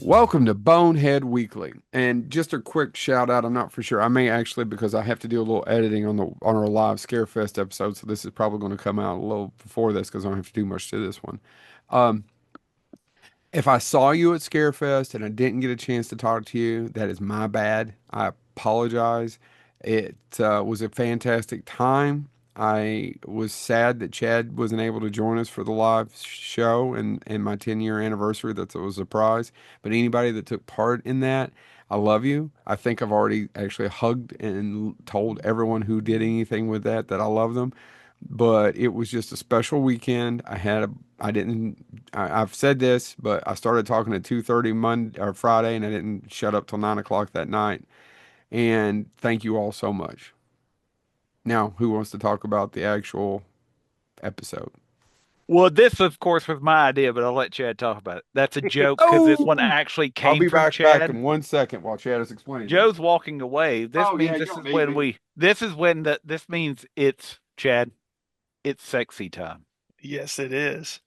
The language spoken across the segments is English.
Welcome to Bonehead Weekly. And just a quick shout out, I'm not for sure. I may actually because I have to do a little editing on our live Scarefest episode, so this is probably going to come out a little before this because I don't have to do much to this one. Um, if I saw you at Scarefest and I didn't get a chance to talk to you, that is my bad. I apologize. It was a fantastic time. I was sad that Chad wasn't able to join us for the live show and my 10-year anniversary. That was a surprise. But anybody that took part in that, I love you. I think I've already actually hugged and told everyone who did anything with that I love them. But it was just a special weekend. I didn't, I've said this, but I started talking at 2:30 Monday or Friday, and I didn't shut up till 9 o'clock that night. And thank you all so much. Now, who wants to talk about the actual episode? Well, this, of course, was my idea, but I'll let Chad talk about it. That's a joke because this one Oh, actually I'll came be from back Chad. in 1 second while Chad is explaining this. Joe's walking away. This Oh yeah, means you this don't is need when me. this means it's Chad. It's sexy time. Yes, it is.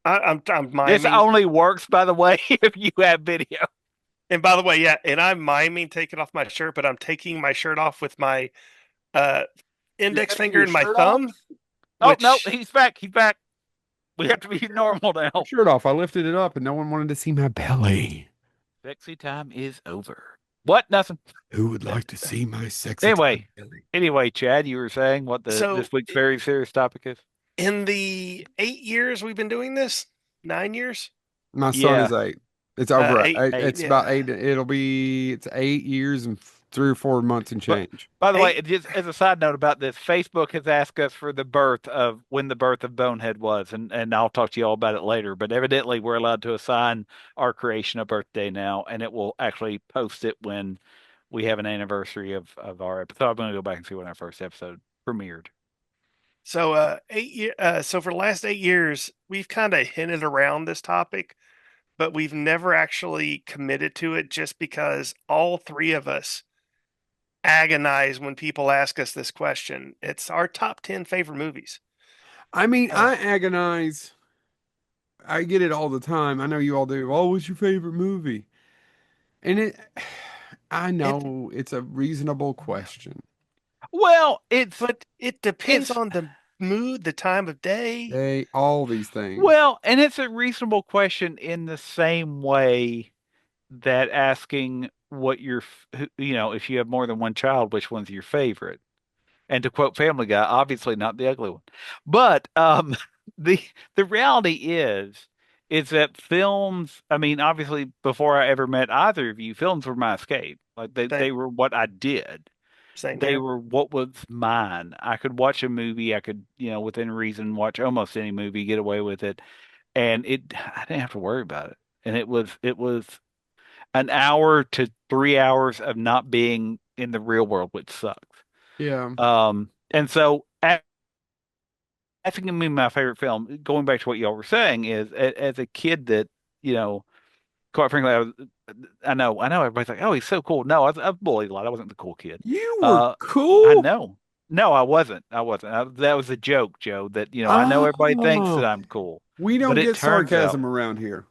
I'm This miming. only works, by the way, if you have video. And by the way, yeah, and I'm miming taking off my shirt, but I'm taking my shirt off with my uh You're index taking finger your and my shirt off? thumb, Oh no, which he's back. He's back. We have to be normal Your now. shirt off. I lifted it up and no one wanted to see my belly. Sexy time is over. What? Nothing. Who would like to see my sexy Anyway, time belly? anyway, Chad, you were saying what so this week's very serious topic is? in the 8 years we've been doing this, 9 years, My son Yeah. is 8. It's over. eight, Eight. It's about yeah, 8. It's 8 years and 3 or 4 months and But change. by the way, eight. just as a side note about this, Facebook has asked us for the birth of when the birth of Bonehead was, and I'll talk to you all about it later. But evidently, we're allowed to assign our creation a birthday now, and it will actually post it when we have an anniversary of our episode. I'm going to go back and see when our first episode premiered. So 8 year. So for the last 8 years, we've kind of hinted around this topic, but we've never actually committed to it, just because all three of us agonize when people ask us this question. It's our top 10 favorite movies. I mean, Uh, I agonize. I get it all the time. I know you all do. Oh, what's your favorite movie? And I it, know it's a reasonable question. Well, but it depends it's on the mood, the time of day. All these things. well, and it's a reasonable question in the same way that asking what your, if you have more than one child, which one's your favorite? And to quote Family Guy, obviously not the ugly one. But the the reality is that films, I mean, obviously before I ever met either of you, films were my escape. Like they Same, were what I did. same They here. were what was mine. I could watch a movie, I could, within reason, watch almost any movie, get away with it. And I didn't have to worry about it. And it was an hour to 3 hours of not being in the real world, which sucks. Yeah. And so asking me my favorite film, going back to what y'all were saying, is as a kid that, you know, quite frankly, I know everybody's like, oh, he's so cool. No, I was bullied a lot. I wasn't the cool kid. You were Uh, I cool. know. No, I wasn't. I wasn't. That was a joke, Joe, that, I know everybody thinks that Oh, I'm cool, we but don't it get turns out sarcasm around here.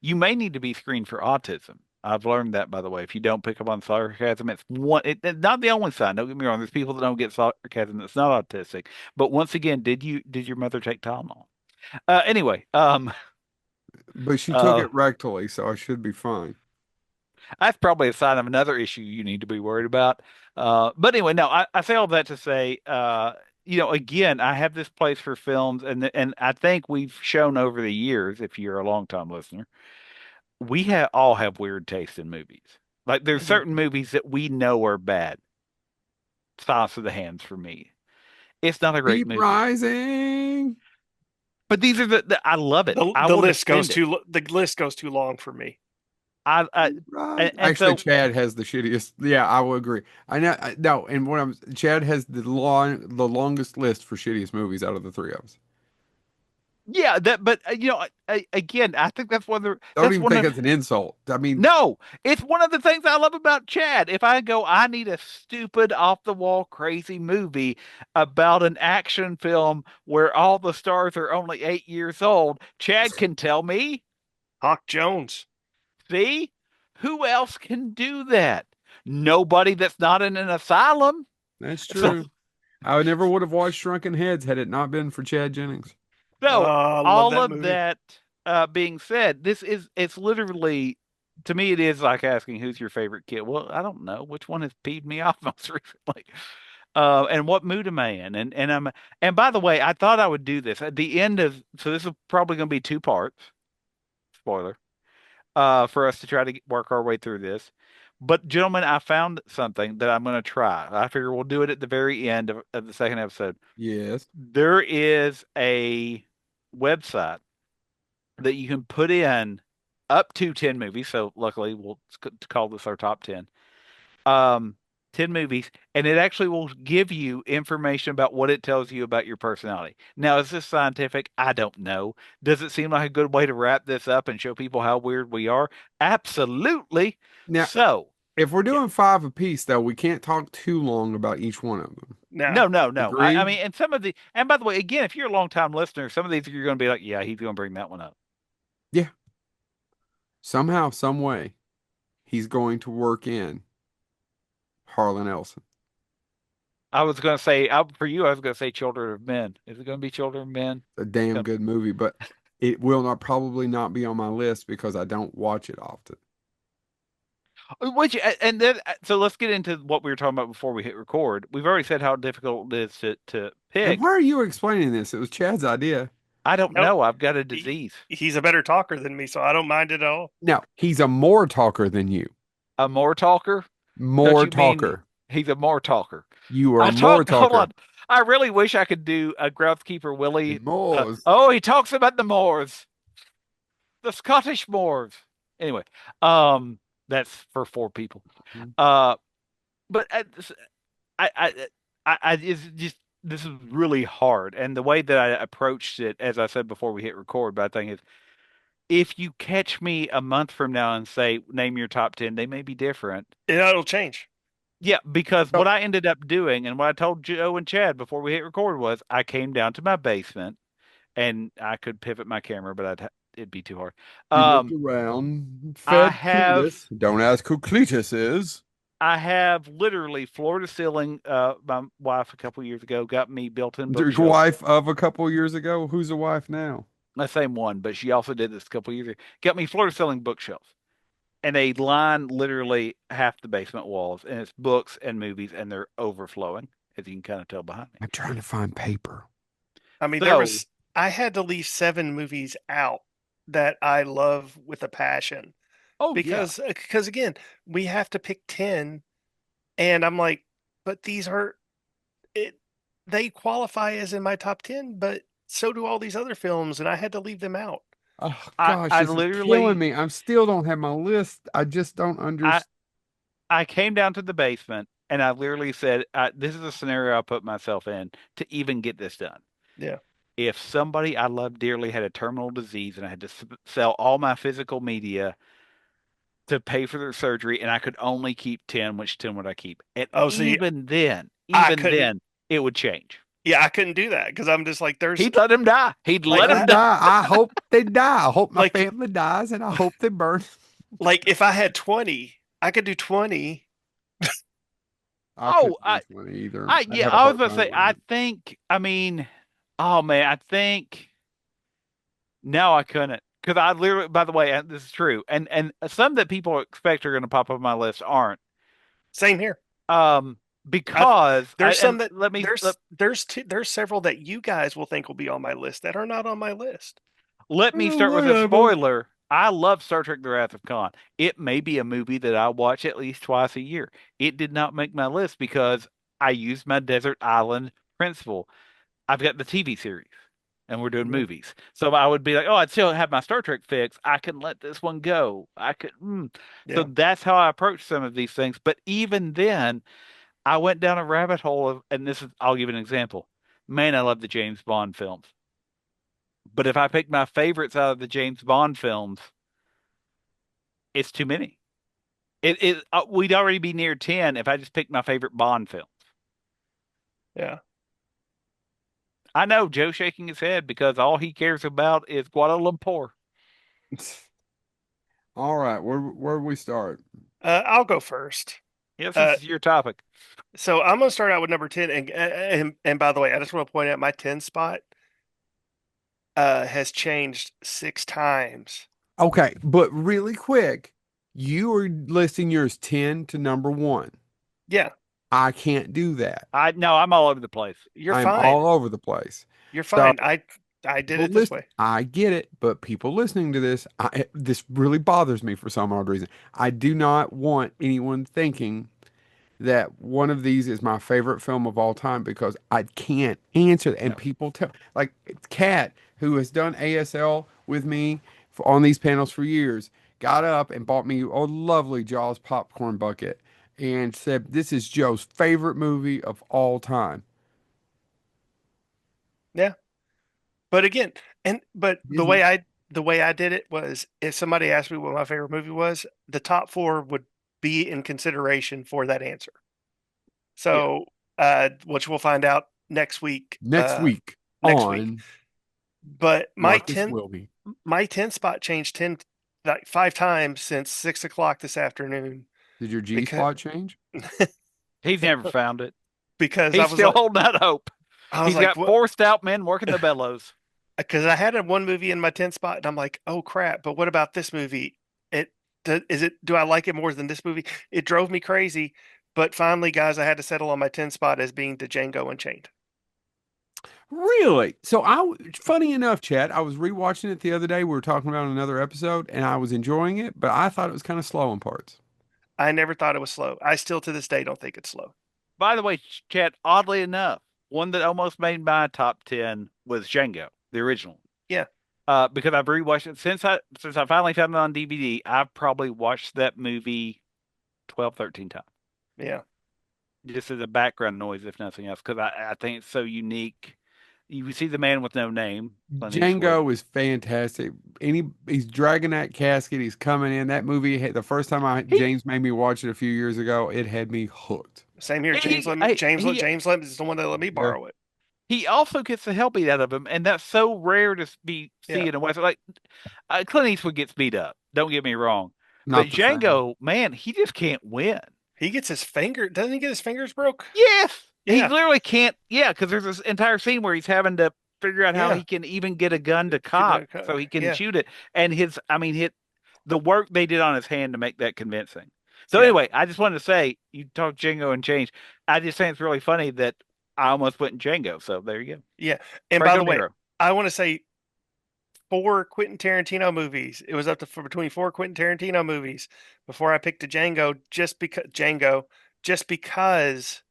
you may need to be screened for autism. I've learned that, by the way. If you don't pick up on sarcasm, it's not the only sign. Don't get me wrong. There's people that don't get sarcasm that's not autistic. But once again, did your mother take Tylenol? Anyway, But she took uh, it rectally, so I should be fine. that's probably a sign of another issue you need to be worried about. But anyway, no, I say all that to say, again, I have this place for films, and I think we've shown over the years, if you're a long time listener, we have all have weird taste in movies. Like there's Mhm. certain movies that we know are bad. Silence of the Hands for me. It's not a great Deep movie, Rising. but these are I love it. The I the will list goes defend it. too the list goes too long for me. I Deep Rising. and Actually, so Chad has the shittiest. Yeah, I will agree. I know. No, and what Chad has the longest list for shittiest movies out of the three of us. Yeah, that, but again, I think that's one of Don't that's even one think of it's an insult. I mean, no, it's one of the things I love about Chad. If I go, I need a stupid, off the wall, crazy movie about an action film where all the stars are only 8 years old, Chad can tell me. Hawk Jones. See, who else can do that? Nobody that's not in an asylum. that's So, true. I never would have watched Shrunken Heads had it not been for Chad Jennings. Oh, so I love all that of movie. that being said, it's literally, to me, it is like asking who's your favorite kid. Well, I don't know which one has peed me off most recently. And what mood am I in? And by the way, I thought I would do this at the end of, so this is probably going to be two parts. Spoiler. For us to try to work our way through this. But gentlemen, I found something that I'm going to try. I figure we'll do it at the very end of the second episode. Yes. There is a website that you can put in up to 10 movies. So luckily, we'll call this our top 10. Um, 10 movies, and it actually will give you information about what it tells you about your personality. Now, is this scientific? I don't know. Does it seem like a good way to wrap this up and show people how weird we are? Absolutely. Now, So, if we're yeah. doing five apiece, though, we can't talk too long about each one of them. No, No, no, no. I Agreed? mean, and some of the, and by the way, again, if you're a long time listener, some of these you're going to be like, yeah, he's going to bring that one up. Yeah. Somehow, some way, he's going to work in Harlan Ellison. I was going to say, for you, I was going to say Children of Men. Is it going to be Children of Men? A damn good movie, but it will not probably not be on my list because I don't watch it often. Which and then so let's get into what we were talking about before we hit record. We've already said how difficult it is to And pick. why are you explaining this? It was Chad's idea. I don't nope. know. I've got a He, disease. he's a better talker than me, so I don't mind it at all. No, he's a more talker than you. A more talker? Don't More you mean talker. he's a more talker? You are I a more talk. Hold talker. on. I really wish I could do a groundskeeper Willie. Moors. Oh, he talks about the moors, the Scottish moors. Anyway, that's for four people. Mhm. But I, I it's just this is really hard, and the way that I approached it, as I said before we hit record, but I think is if you catch me a month from now and say name your top 10, they may be different. It'll change. Yeah, because So, what I ended up doing and what I told Joe and Chad before we hit record was I came down to my basement and I could pivot my camera, but it'd be too hard. you looked Um, around, I fed have Cletus. Don't ask who Cletus is. I have literally floor to ceiling. My wife a couple years ago got me built-in Your bookshelves. wife of a couple years ago. Who's the wife now? The same one, but she also did this a couple years ago. Got me floor to ceiling bookshelves, and they line literally half the basement walls, and it's books and movies, and they're overflowing, as you can kind of tell behind me. I'm trying to find paper. I mean, So, I had to leave 7 movies out that I love with a passion oh yeah, because again, we have to pick 10, and I'm like, but these are it. They qualify as in my top 10, but so do all these other films, and I had to leave them out. Oh gosh, I this is killing literally me. I still don't have my list. I just don't I understand. I came down to the basement, and I literally said, "This is a scenario I put myself in to even get this done." Yeah. If somebody I love dearly had a terminal disease and I had to sell all my physical media to pay for their surgery and I could only keep 10, which 10 would I keep? And Oh, see, I even couldn't. then, it would change. Yeah, I couldn't do that because I'm just like, there's He'd let him die. He'd like, let Let him them die. die. I hope they die. I hope my like, family dies, and I hope they burn. like if I had 20, I could do 20. I Oh, couldn't do 20 either. I'd yeah, have a I was hard going to time say, with it. I mean, oh man, I think no, I couldn't. Because I literally, by the way, this is true. And some that people expect are going to pop up on my list aren't. Same here. Um, I th- because there's and some that let me there's several that you guys will think will be on my list that are not on my list. let me start with a Whatever. spoiler. I love Star Trek: The Wrath of Khan. It may be a movie that I watch at least twice a year. It did not make my list because I used my desert island principle. I've got the TV series and we're doing Yeah. movies. So I would be like, oh, I'd still have my Star Trek fix. I can let this one go. So Yeah. that's how I approach some of these things. But even then, I went down a rabbit hole of, and this is, I'll give an example. Man, I love the James Bond films. But if I pick my favorites out of the James Bond films, it's too many. We'd already be near 10 if I just picked my favorite Bond film. Yeah. I know Joe shaking his head because all he cares about is Kuala Lumpur. All right, where do we start? I'll go first. Yes, Uh, this is your topic. so I'm gonna start out with number 10, and by the way, I just want to point out my 10 spot has changed 6 times. Okay, but really quick, you are listing yours 10 to number one. Yeah, I can't do that. I'm all over the place. you're I'm fine. all over the place. You're So fine. I did people it this listen, way. I get it, but people listening to this, this really bothers me for some odd reason. I do not want anyone thinking that one of these is my favorite film of all time because I can't answer. And No. people tell, like Kat, who has done ASL with me on these panels for years, got up and bought me a lovely Jaws popcorn bucket and said, "This is Joe's favorite movie of all time." Yeah, but again, but Disney. the way I did it was if somebody asked me what my favorite movie was, the top four would be in consideration for that answer. Yeah. So, which we'll find out next week. Next week Next week. on But Marcus Wilby. my 10 spot changed 10 like 5 times since 6 o'clock this afternoon Did your G because spot change? He's never found it. because He's still holding out hope. I was He's like, got what? four stout men working the bellows. Because I had one movie in my 10 spot, and I'm like, oh crap! But what about this movie? Is it? Do I like it more than this movie? It drove me crazy. But finally, guys, I had to settle on my 10 spot as being Django Unchained. Really? Funny enough, Chad, I was rewatching it the other day. We were talking about another episode and I was enjoying it, but I thought it was kind of slow in parts. I never thought it was slow. I still to this day don't think it's slow. By the way, Chad, oddly enough, one that almost made my top 10 was Django, the original. Yeah, Because I've rewatched it since I finally found it on DVD. I've probably watched that movie 12, 13 times. yeah, Just as a background noise, if nothing else, because I think it's so unique. You see the man with no name, Clint Eastwood. Django is fantastic. He's dragging that casket. He's coming in. That movie, the first time He James made me watch it a few years ago, it had me hooked. same here. he he James let is the one that let me Yeah. borrow it. he also gets the hell beat out of him, and that's so rare to see Yeah, in a Western. Like Clint Eastwood gets beat up. Don't get me wrong, but Not the same. Django, man, he just can't win. he gets his finger. Doesn't he get his fingers broke? Yes, he Yeah, literally can't. Yeah, because there's this entire scene where he's having to figure out how yeah, he can even get a gun to cock so he can yeah, shoot it, and the work they did on his hand to make that convincing. So yeah, anyway, I just wanted to say you talk Django and change. I just think it's really funny that I almost went in Django. So there you go. yeah. And by Franco the way, Nero. I want to say 4 Quentin Tarantino movies. It was up to between 4 Quentin Tarantino movies before I picked a Django, just because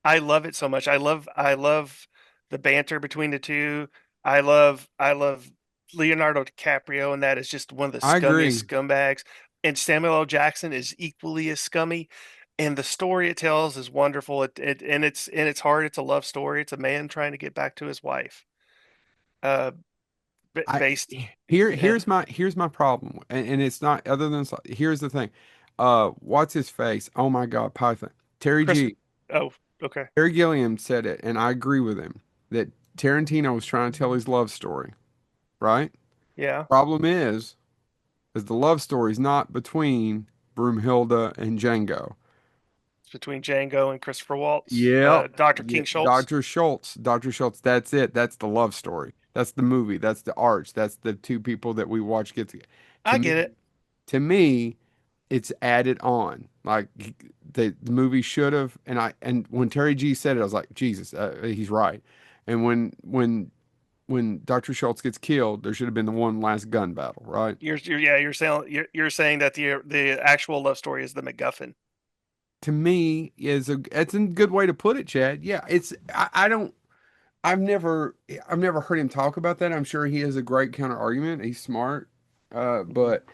I love it so much. I love the banter between the two. I love Leonardo DiCaprio, and that is just one of the I agree. scummiest scumbags. And Samuel L. Jackson is equally as scummy. And the story it tells is wonderful. And it's hard. It's a love story. It's a man trying to get back to his wife. Uh, I based, yeah, here's my problem, and it's not other than here's the thing. What's his face? Oh my God, Python. Terry Chris. G. Oh, okay, Terry Gilliam said it, and I agree with him that Tarantino was trying to tell his love story, right? yeah. Problem is the love story is not between Broomhilda and Django. It's between Django and Christopher Waltz, Yep. Dr. Yeah, King Schultz. Dr. Schultz. Dr. Schultz. That's it. That's the love story. That's the movie. That's the arch. That's the two people that we watch get together. To I get me, it. to me, it's added on. Like the movie should have. And when Terry G said it, I was like, Jesus, he's right. And when Dr. Schultz gets killed, there should have been the one last gun battle, right? You're saying that the actual love story is the MacGuffin. To me, it's a good way to put it, Chad. Yeah, I don't. I've never heard him talk about that. I'm sure he has a great counter argument. He's smart. But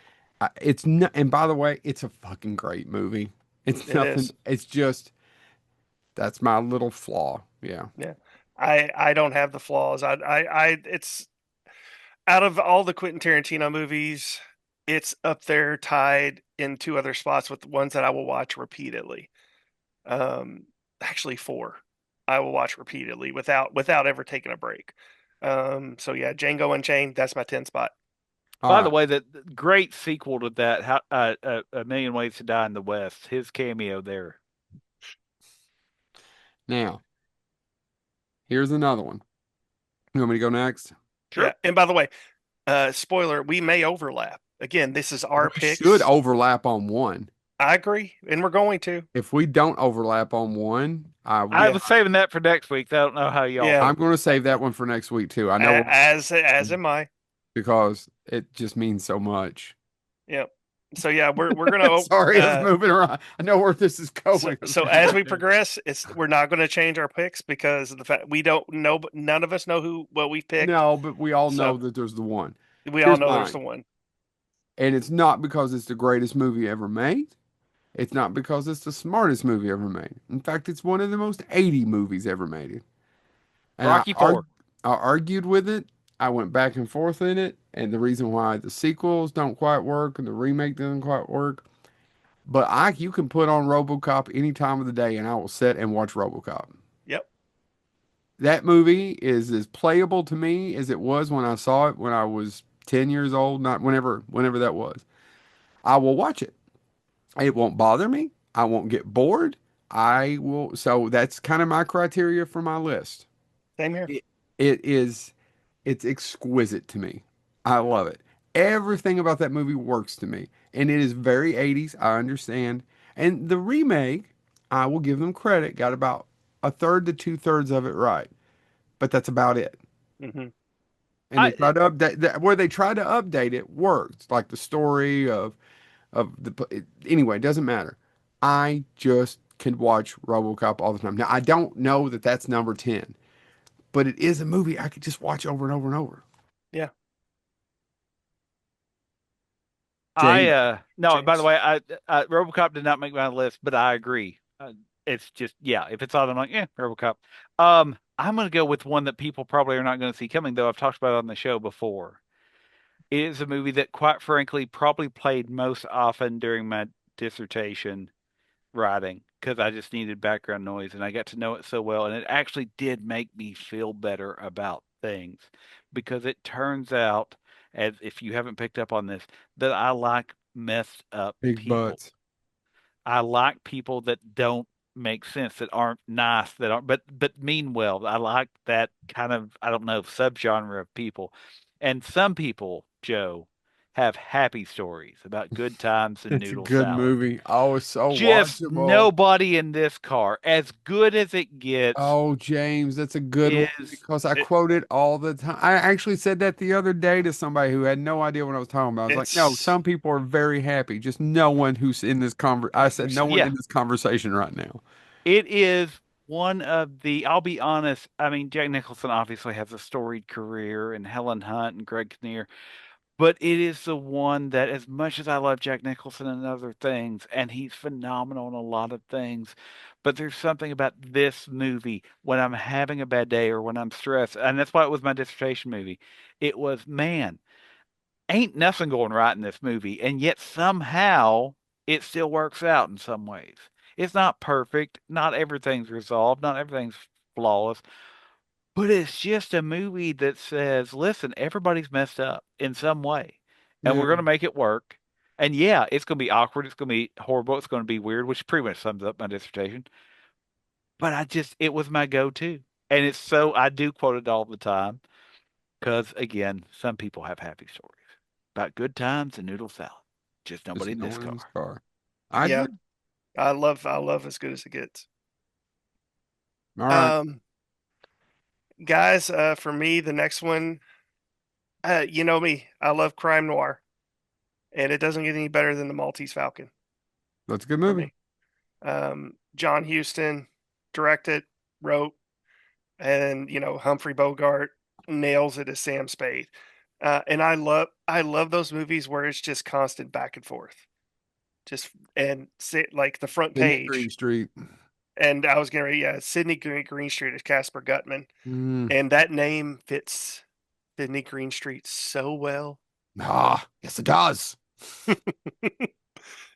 it's not, and by the way, it's a fucking great movie. It's It nothing. is. It's just that's my little flaw. Yeah. Yeah. I don't have the flaws. I it's Out of all the Quentin Tarantino movies, it's up there tied in two other spots with the ones that I will watch repeatedly. Um, actually four. I will watch repeatedly without ever taking a break. So yeah, Django Unchained, that's my 10 spot. All By the right. way, the great sequel to that, A Million Ways to Die in the West. His cameo there. Now, here's another one. You want me to go next? Sure. Yeah. And by the way, spoiler, we may overlap. Again, this is our We should picks. overlap on one. I agree, and we're going to. If we don't overlap on one, I will. I Yeah. was saving that for next week. I don't know how y'all Yeah. I'm feel. going to save that one for next week too. I know we're As am I. because it just means so much. Yep. So yeah, we're gonna Sorry, I was moving around. I know where this is so, going. so as we progress, we're not going to change our picks because of the fact we don't know, none of us know what we picked. No, but we all know So that there's the one. we all Here's know there's the mine. one. And it's not because it's the greatest movie ever made. It's not because it's the smartest movie ever made. In fact, it's one of the most 80 movies ever made. And Rocky Four. I argued with it. I went back and forth in it. And the reason why the sequels don't quite work and the remake doesn't quite work. But you can put on RoboCop any time of the day and I will sit and watch RoboCop. Yep. That movie is as playable to me as it was when I saw it when I was 10 years old, not whenever that was. I will watch it. It won't bother me. I won't get bored. I will. So that's kind of my criteria for my list. Same here. It is, it's exquisite to me. I love it. Everything about that movie works to me. And it is very 80s. I understand. And the remake, I will give them credit, got about a third to two-thirds of it right. But that's about it. Hmm. And they I tried to update that where they tried to update it worked. Like the story of anyway, it doesn't matter. I just can watch RoboCop all the time. Now I don't know that that's number 10, but it is a movie I could just watch over and over and over. Yeah. James, No, by the James. way, RoboCop did not make my list, but I agree. It's just, yeah, if it's on, I'm like, yeah, RoboCop. I'm gonna go with one that people probably are not going to see coming, though I've talked about it on the show before. It is a movie that, quite frankly, probably played most often during my dissertation writing because I just needed background noise and I got to know it so well. And it actually did make me feel better about things because it turns out, as if you haven't picked up on this, that I like messed up big people. butts. I like people that don't make sense, that aren't nice, that aren't, but mean well. I like that kind of, I don't know, subgenre of people. And some people, Joe, have happy stories about good times and It's a noodle good salad. movie. Oh, it's so Just watchable. nobody in this car, as good as it gets, Oh, James, that's a good one is because I It, quote it all the time. I actually said that the other day to somebody who had no idea what I was talking about. I was like, no, it's some people are very happy. Just no one who's in this I said, no 100%. one yeah, in this conversation right now. it is one of the, I'll be honest, I mean, Jack Nicholson obviously has a storied career, and Helen Hunt and Greg Kinnear. But it is the one that, as much as I love Jack Nicholson and other things, and he's phenomenal in a lot of things, but there's something about this movie when I'm having a bad day or when I'm stressed, and that's why it was my dissertation movie. It was, man, ain't nothing going right in this movie, and yet somehow it still works out in some ways. It's not perfect, not everything's resolved, not everything's flawless, but it's just a movie that says, listen, everybody's messed up in some way, and we're Yeah. going to make it work. And yeah, it's going to be awkward. It's going to be horrible. It's going to be weird, which pretty much sums up my dissertation. But it was my go-to. And it's so, I do quote it all the time because, again, some people have happy stories about good times and noodle salad. Just Just nobody in no this one in this car. car. I Yeah. agree. I love As Good as It Gets. All right. Um, guys, for me, the next one, you know me, I love crime noir, and it doesn't get any better than the Maltese Falcon That's a good for movie. me. John Huston directed, wrote, and Humphrey Bogart nails it as Sam Spade. And I love those movies where it's just constant back and forth, just and sit like the front Sydney page. Greenstreet. And I was Sidney Greenstreet as Casper Gutman, Mm, and that name fits Sydney Greenstreet so well. Ah, yes, it does.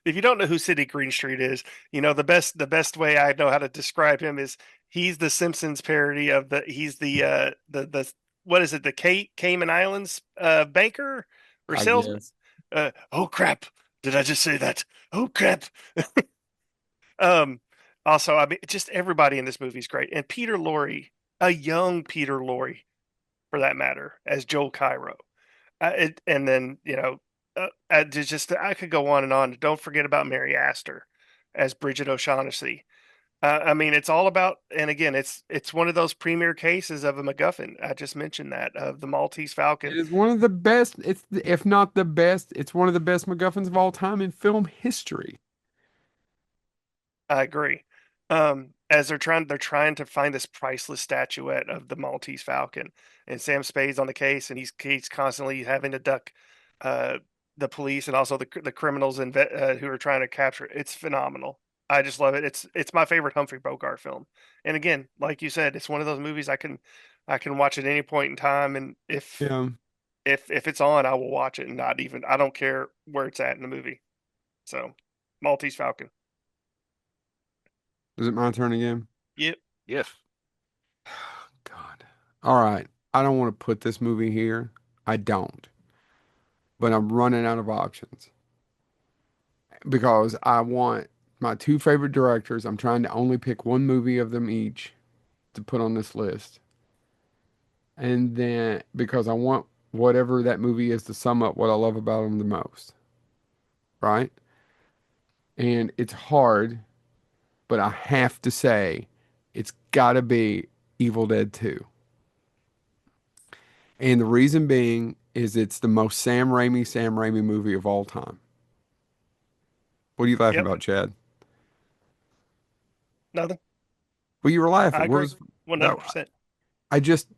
If you don't know who Sidney Greenstreet is, the best way I know how to describe him is he's the Simpsons parody of he's the what is it, the Cayman Islands banker or I salesman. guess. Oh crap, did I just say that? Oh crap. um Also, I mean, just everybody in this movie is great, and Peter Lorre, a young Peter Lorre for that matter, as Joel Cairo. And then I could go on and on. Don't forget about Mary Astor as Bridget O'Shaughnessy. I mean, it's all about, and again, it's one of those premier cases of a MacGuffin. I just mentioned that of the Maltese It Falcon. is one of the best, if not the best, it's one of the best MacGuffins of all time in film history. I agree. As they're trying to find this priceless statuette of the Maltese Falcon, and Sam Spade's on the case, and he's constantly having to duck uh, the police and also the criminals who are trying to capture it. It's phenomenal. I just love it. It's my favorite Humphrey Bogart film. And again, like you said, it's one of those movies I can watch at any point in time, and if Yeah. if it's on, I will watch it, and not even I don't care where it's at in the movie. So, Maltese Falcon. Is it my turn again? Yep. Yes. God. All right. I don't want to put this movie here. I don't. But I'm running out of options because I want my two favorite directors. I'm trying to only pick one movie of them each to put on this list. And then because I want whatever that movie is to sum up what I love about them the most. Right? And it's hard, but I have to say it's got to be Evil Dead 2. And the reason being is it's the most Sam Raimi movie of all time. What are you laughing Yep. about, Chad? Nothing. Well, you were I laughing. What agree. was that? 100%. I just,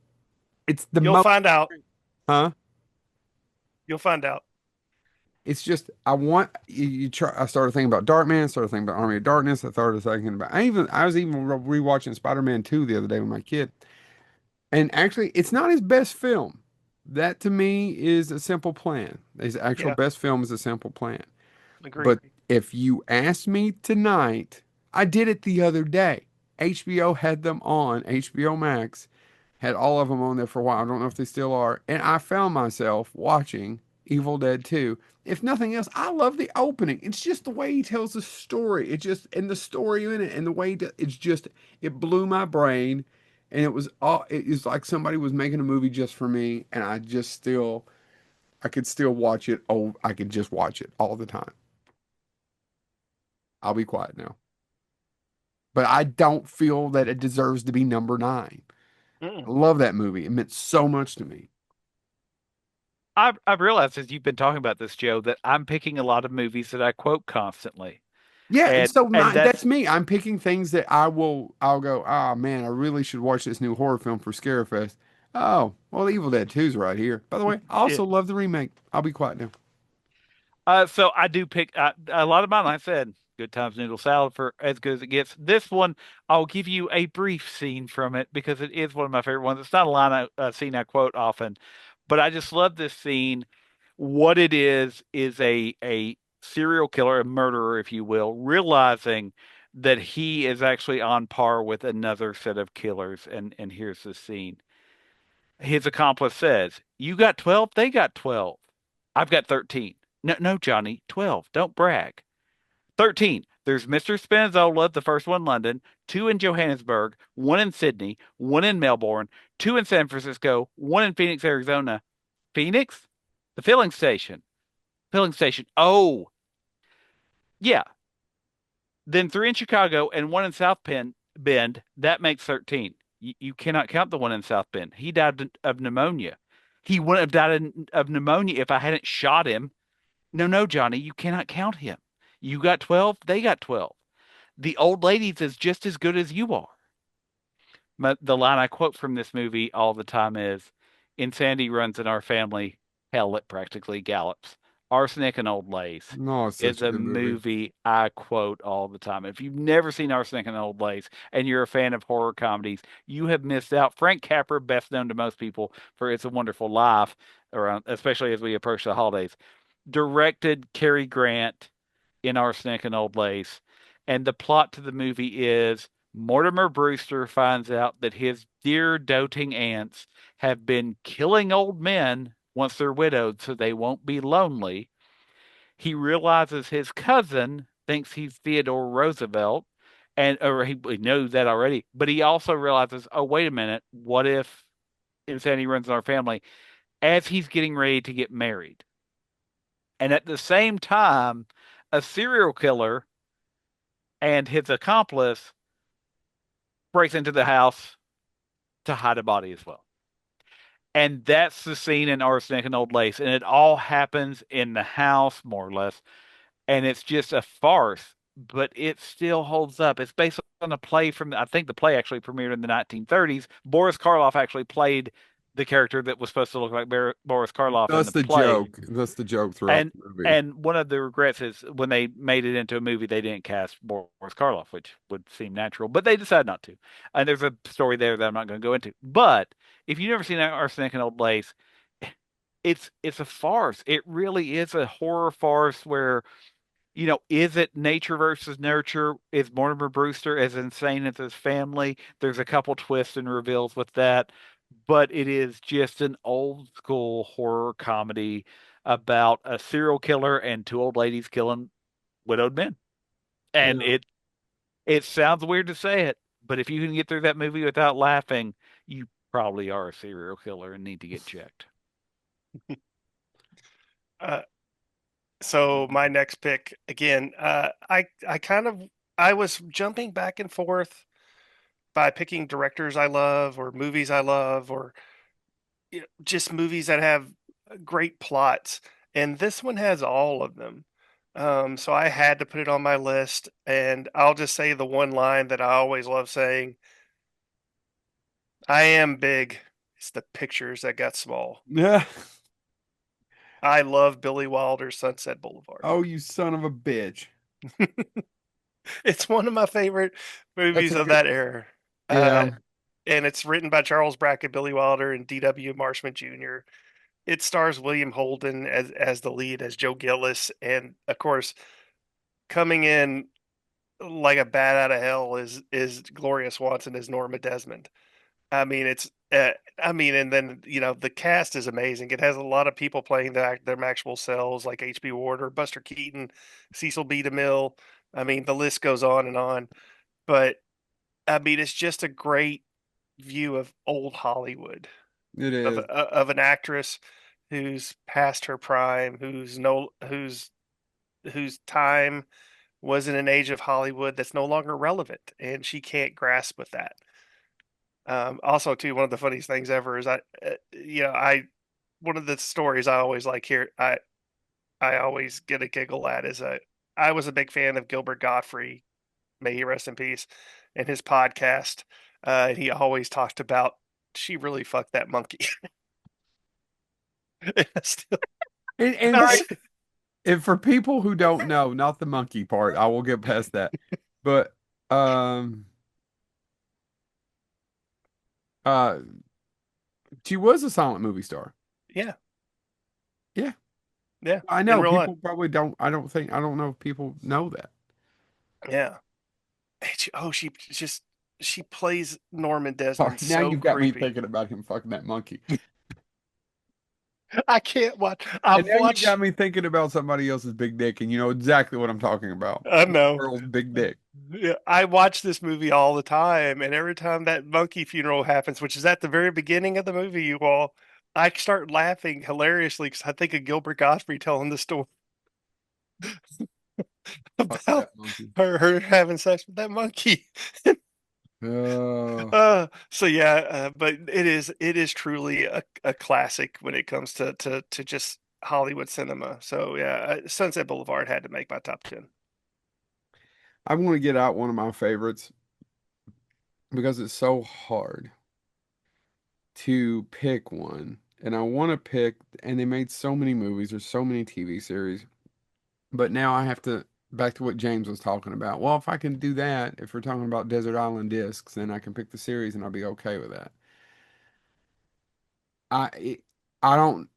it's the You'll most, find out. huh? You'll find out. It's just, I want, you try, I started thinking about Darkman, I started thinking about Army of Darkness. I started thinking about, I was even rewatching Spider-Man 2 the other day with my kid. And actually, it's not his best film. That to me is A Simple Plan. His actual Yeah, best film is A Simple Plan. agreed. But if you ask me tonight, I did it the other day. HBO had them on, HBO Max had all of them on there for a while. I don't know if they still are. And I found myself watching Evil Dead 2. If nothing else, I love the opening. It's just the way he tells the story. It just, and the story in it, and the way it's just, it blew my brain. And it was like somebody was making a movie just for me. And I could still watch it. Oh, I could just watch it all the time. I'll be quiet now. But I don't feel that it deserves to be number nine. I Mm-mm. love that movie. It meant so much to me. I've realized as you've been talking about this, Joe, that I'm picking a lot of movies that I quote constantly. Yeah, and so And that's that's me. I'm picking things that I'll go, oh man, I really should watch this new horror film for Scarefest. Oh, well, Evil Dead 2's right here. By the way, I Yeah. also love the remake. I'll be quiet now. so I do pick a lot of mine. Like I said, Good Times Noodle Salad for as good as it gets. This one, I'll give you a brief scene from it because it is one of my favorite ones. It's not a scene I quote often, but I just love this scene. What it is a serial killer, a murderer, if you will, realizing that he is actually on par with another set of killers. And here's the scene. His accomplice says, "You got 12, they got 12. I've got 13. No, no, Johnny, 12. Don't brag. 13. There's Mr. Spinazzola, the first one in London, two in Johannesburg, one in Sydney, one in Melbourne, two in San Francisco, one in Phoenix, Arizona. Phoenix? The filling station. Filling station. Oh, yeah. Then three in Chicago and one in Bend. That makes 13. You cannot count the one in South Bend. He died of pneumonia. He wouldn't have died of pneumonia if I hadn't shot him. No, no, Johnny, you cannot count him. You got 12, they got 12. The old lady's is just as good as you are. The line I quote from this movie all the time is, Insanity runs in our family. Hell, it practically gallops. Arsenic and Old Lace No, it's such is a a good movie. movie I quote all the time. If you've never seen Arsenic and Old Lace and you're a fan of horror comedies, you have missed out. Frank Capra, best known to most people for It's a Wonderful Life, around, especially as we approach the holidays, directed Cary Grant in Arsenic and Old Lace. And the plot to the movie is Mortimer Brewster finds out that his dear doting aunts have been killing old men once they're widowed so they won't be lonely. He realizes his cousin thinks he's Theodore Roosevelt, and or he knows that already, but he also realizes, oh, wait a minute, what if insanity runs in our family as he's getting ready to get married? And at the same time, a serial killer and his accomplice breaks into the house to hide a body as well. And that's the scene in Arsenic and Old Lace. And it all happens in the house, more or less. And it's just a farce, but it still holds up. It's based on a play from, I think the play actually premiered in the 1930s. Boris Karloff actually played the character that was supposed to look like Boris Karloff in That's the the play. joke. That's the joke throughout And the movie. and one of the regrets is when they made it into a movie, they didn't cast Boris Karloff, which would seem natural, but they decided not to. And there's a story there that I'm not going to go into. But if you've never seen Arsenic and Old Lace, it's a farce. It really is a horror farce where, is it nature versus nurture? Is Mortimer Brewster as insane as his family? There's a couple twists and reveals with that, but it is just an old school horror comedy about a serial killer and two old ladies killing widowed men. And Yeah. it sounds weird to say it, but if you can get through that movie without laughing, you probably are a serial killer and need to get checked. Uh, so my next pick again, I was jumping back and forth by picking directors I love or movies I love or just movies that have great plots, and this one has all of them. So I had to put it on my list, and I'll just say the one line that I always love saying: "I am big. It's the pictures that got small." Yeah. I love Billy Wilder's Sunset Boulevard. Oh, you son of a bitch. It's one of my favorite That's movies a of good. that era. Yeah. And it's written by Charles Brackett, Billy Wilder, and D.W. Marshman Jr. It stars William Holden as the lead, as Joe Gillis, and of course, coming in like a bat out of hell is Gloria Swanson as Norma Desmond. I mean, and then the cast is amazing. It has a lot of people playing their actual selves, like H.B. Warder, Buster Keaton, Cecil B. DeMille. I mean, the list goes on and on. But I mean, it's just a great view of old Hollywood, It of is. of an actress who's past her prime, whose time was in an age of Hollywood that's no longer relevant, and she can't grasp with that. Also, too, one of the funniest things ever is I one of the stories I always like here, I always get a giggle at is I was a big fan of Gilbert Gottfried, may he rest in peace, and his podcast. And he always talked about she really fucked that monkey. And I still, And I this, s- and for people who don't know, not the monkey part, I will get past that. But um uh she was a silent movie star. yeah, Yeah. yeah, I in know real life, people probably don't I don't know if people know that. yeah. And she plays Norman Sorry, Desmond now so you've got me creepy. thinking about him fucking that monkey. I can't watch. And I've now you watched. got me thinking about somebody else's big dick, and you know exactly what I'm talking about. I know. Girl's big dick. Yeah, I watch this movie all the time, and every time that monkey funeral happens, which is at the very beginning of the movie, you all, I start laughing hilariously because I think of Gilbert Gottfried telling the story Fuck about that monkey. her having sex with that monkey. Uh, So yeah, but it is truly a classic when it comes to just Hollywood cinema. So yeah, Sunset Boulevard had to make my top 10. I want to get out one of my favorites because it's so hard to pick one. and I want to pick, and they made so many movies or so many TV series, but now I have to back to what James was talking about. Well, if I can do that, if we're talking about Desert Island Discs, then I can pick the series and I'll be okay with that. I it, I don't.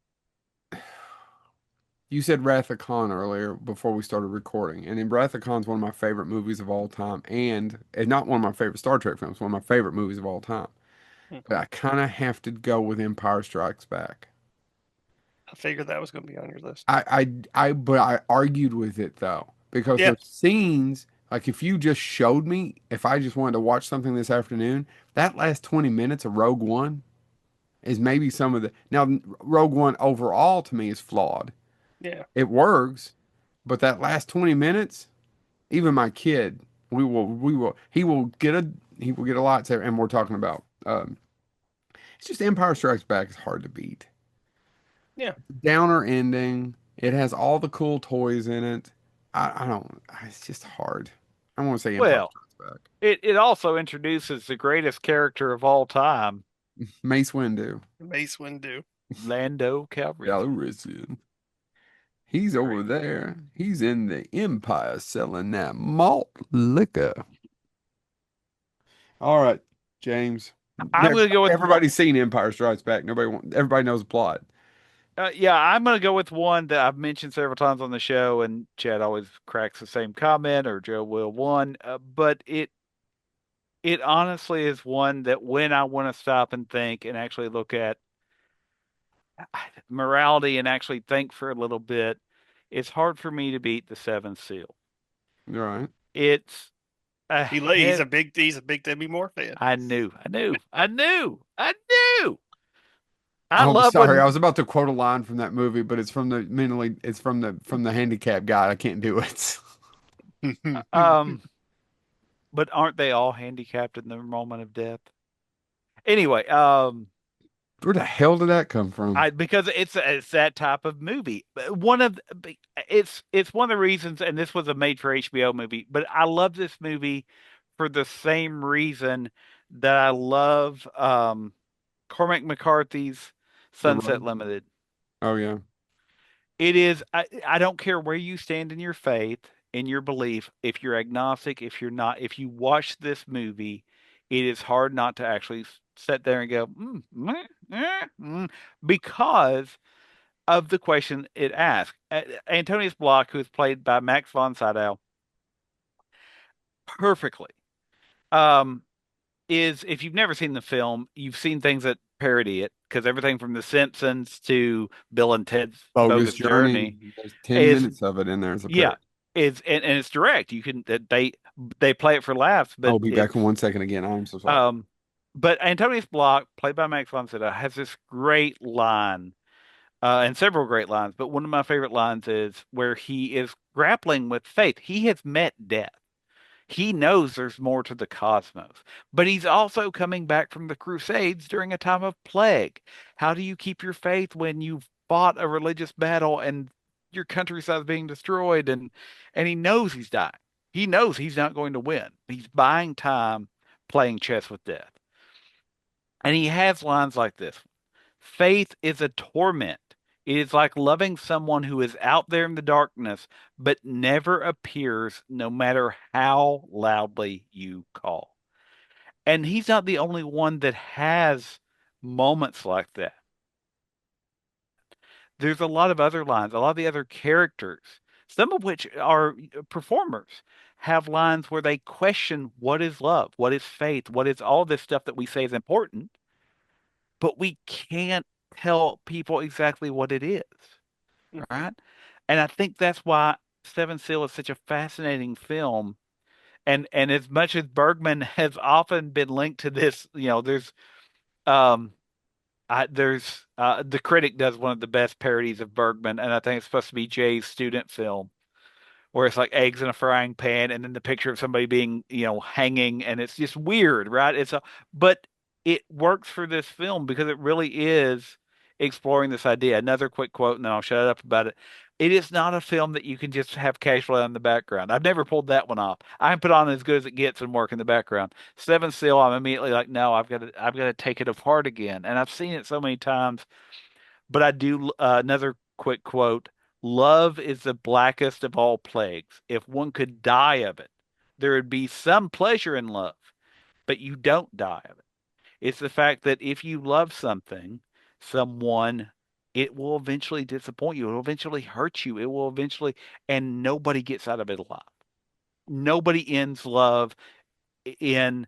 You said Wrath of Khan earlier before we started recording, and in Wrath of Khan's one of my favorite movies of all time, and not one of my favorite Star Trek films, one of my favorite movies of all time. But Mhm. I kind of have to go with Empire Strikes Back. I figured that was going to be on your list. But I argued with it though, because Yeah, there's scenes, like if you just showed me, if I just wanted to watch something this afternoon, that last 20 minutes of Rogue One is maybe some of the, now Rogue One overall to me is flawed. yeah. It works, but that last 20 minutes, even my kid, he will get a lightsaber, and we're talking about, it's just Empire Strikes Back is hard to beat. Yeah. Downer ending. It has all the cool toys in it. I don't. It's just hard. I want to say Empire Well, Strikes it also introduces the greatest character of all time, Back. Mace Windu. Mace Windu. Lando Calrissian. Calrissian. He's over Great. there. He's in the Empire selling that malt liquor. All right, James. I'm going to go with one. Everybody's seen Empire Strikes Back. Everybody knows the plot. Yeah, I'm going to go with one that I've mentioned several times on the show, and Chad always cracks the same comment, or Joe will one. But it honestly is one that when I want to stop and think and actually look at morality and actually think for a little bit, it's hard for me to beat the Seventh Seal. All right. It's a He's head. a big Demi Moore fan. I knew. I Oh, love sorry. I when, was about to quote a line from that movie, but it's from the handicap guy. I can't do it. um, but aren't they all handicapped in their moment of death? Anyway, Where the hell did that come from? because it's that type of movie. One of it's one of the reasons, and this was a made for HBO movie, but I love this movie for the same reason that I love Cormac McCarthy's The Sunset Road? Limited. Oh yeah. It is, I don't care where you stand in your faith, in your belief, if you're agnostic, if you're not, if you watch this movie, it is hard not to actually sit there and go, because of the question it asks. Antonius Block, who is played by Max von Sydow, perfectly. Um, is if you've never seen the film, you've seen things that parody it, because everything from The Simpsons to Bill and Ted's Bogus Bogus Journey. Journey There's 10 is, minutes of it in there as a yeah, parody. and it's direct. You can they play it for laughs, but I'll be back it's in 1 second again. I'm so sorry. um but Antonius Block, played by Max von Sydow, has this great line, and several great lines, but one of my favorite lines is where he is grappling with faith. He has met death. He knows there's more to the cosmos, but he's also coming back from the Crusades during a time of plague. How do you keep your faith when you've fought a religious battle and your countryside is being destroyed, and he knows he's dying. He knows he's not going to win. He's buying time playing chess with death. And he has lines like this. Faith is a torment. It is like loving someone who is out there in the darkness, but never appears no matter how loudly you call. And he's not the only one that has moments like that. There's a lot of other lines, a lot of the other characters, some of which are performers, have lines where they question what is love, what is faith, what is all this stuff that we say is important, but we can't tell people exactly what it is. Right? And I think that's why Seven Seal is such a fascinating film. And as much as Bergman has often been linked to this, um there's the critic does one of the best parodies of Bergman, and I think it's supposed to be Jay's student film, where it's like eggs in a frying pan and then the picture of somebody being, hanging, and it's just weird, right? But it works for this film because it really is exploring this idea. Another quick quote, and then I'll shut up about it. It is not a film that you can just have casually on the background. I've never pulled that one off. I can put on As Good as It Gets and work in the background. Seven Seal, I'm immediately like, no, I've got to take it apart again. And I've seen it so many times. But I do another quick quote. Love is the blackest of all plagues. If one could die of it, there would be some pleasure in love, but you don't die of it. It's the fact that if you love something, someone, it will eventually disappoint you. It will eventually hurt you. It will eventually, and nobody gets out of it alive. Nobody ends love in,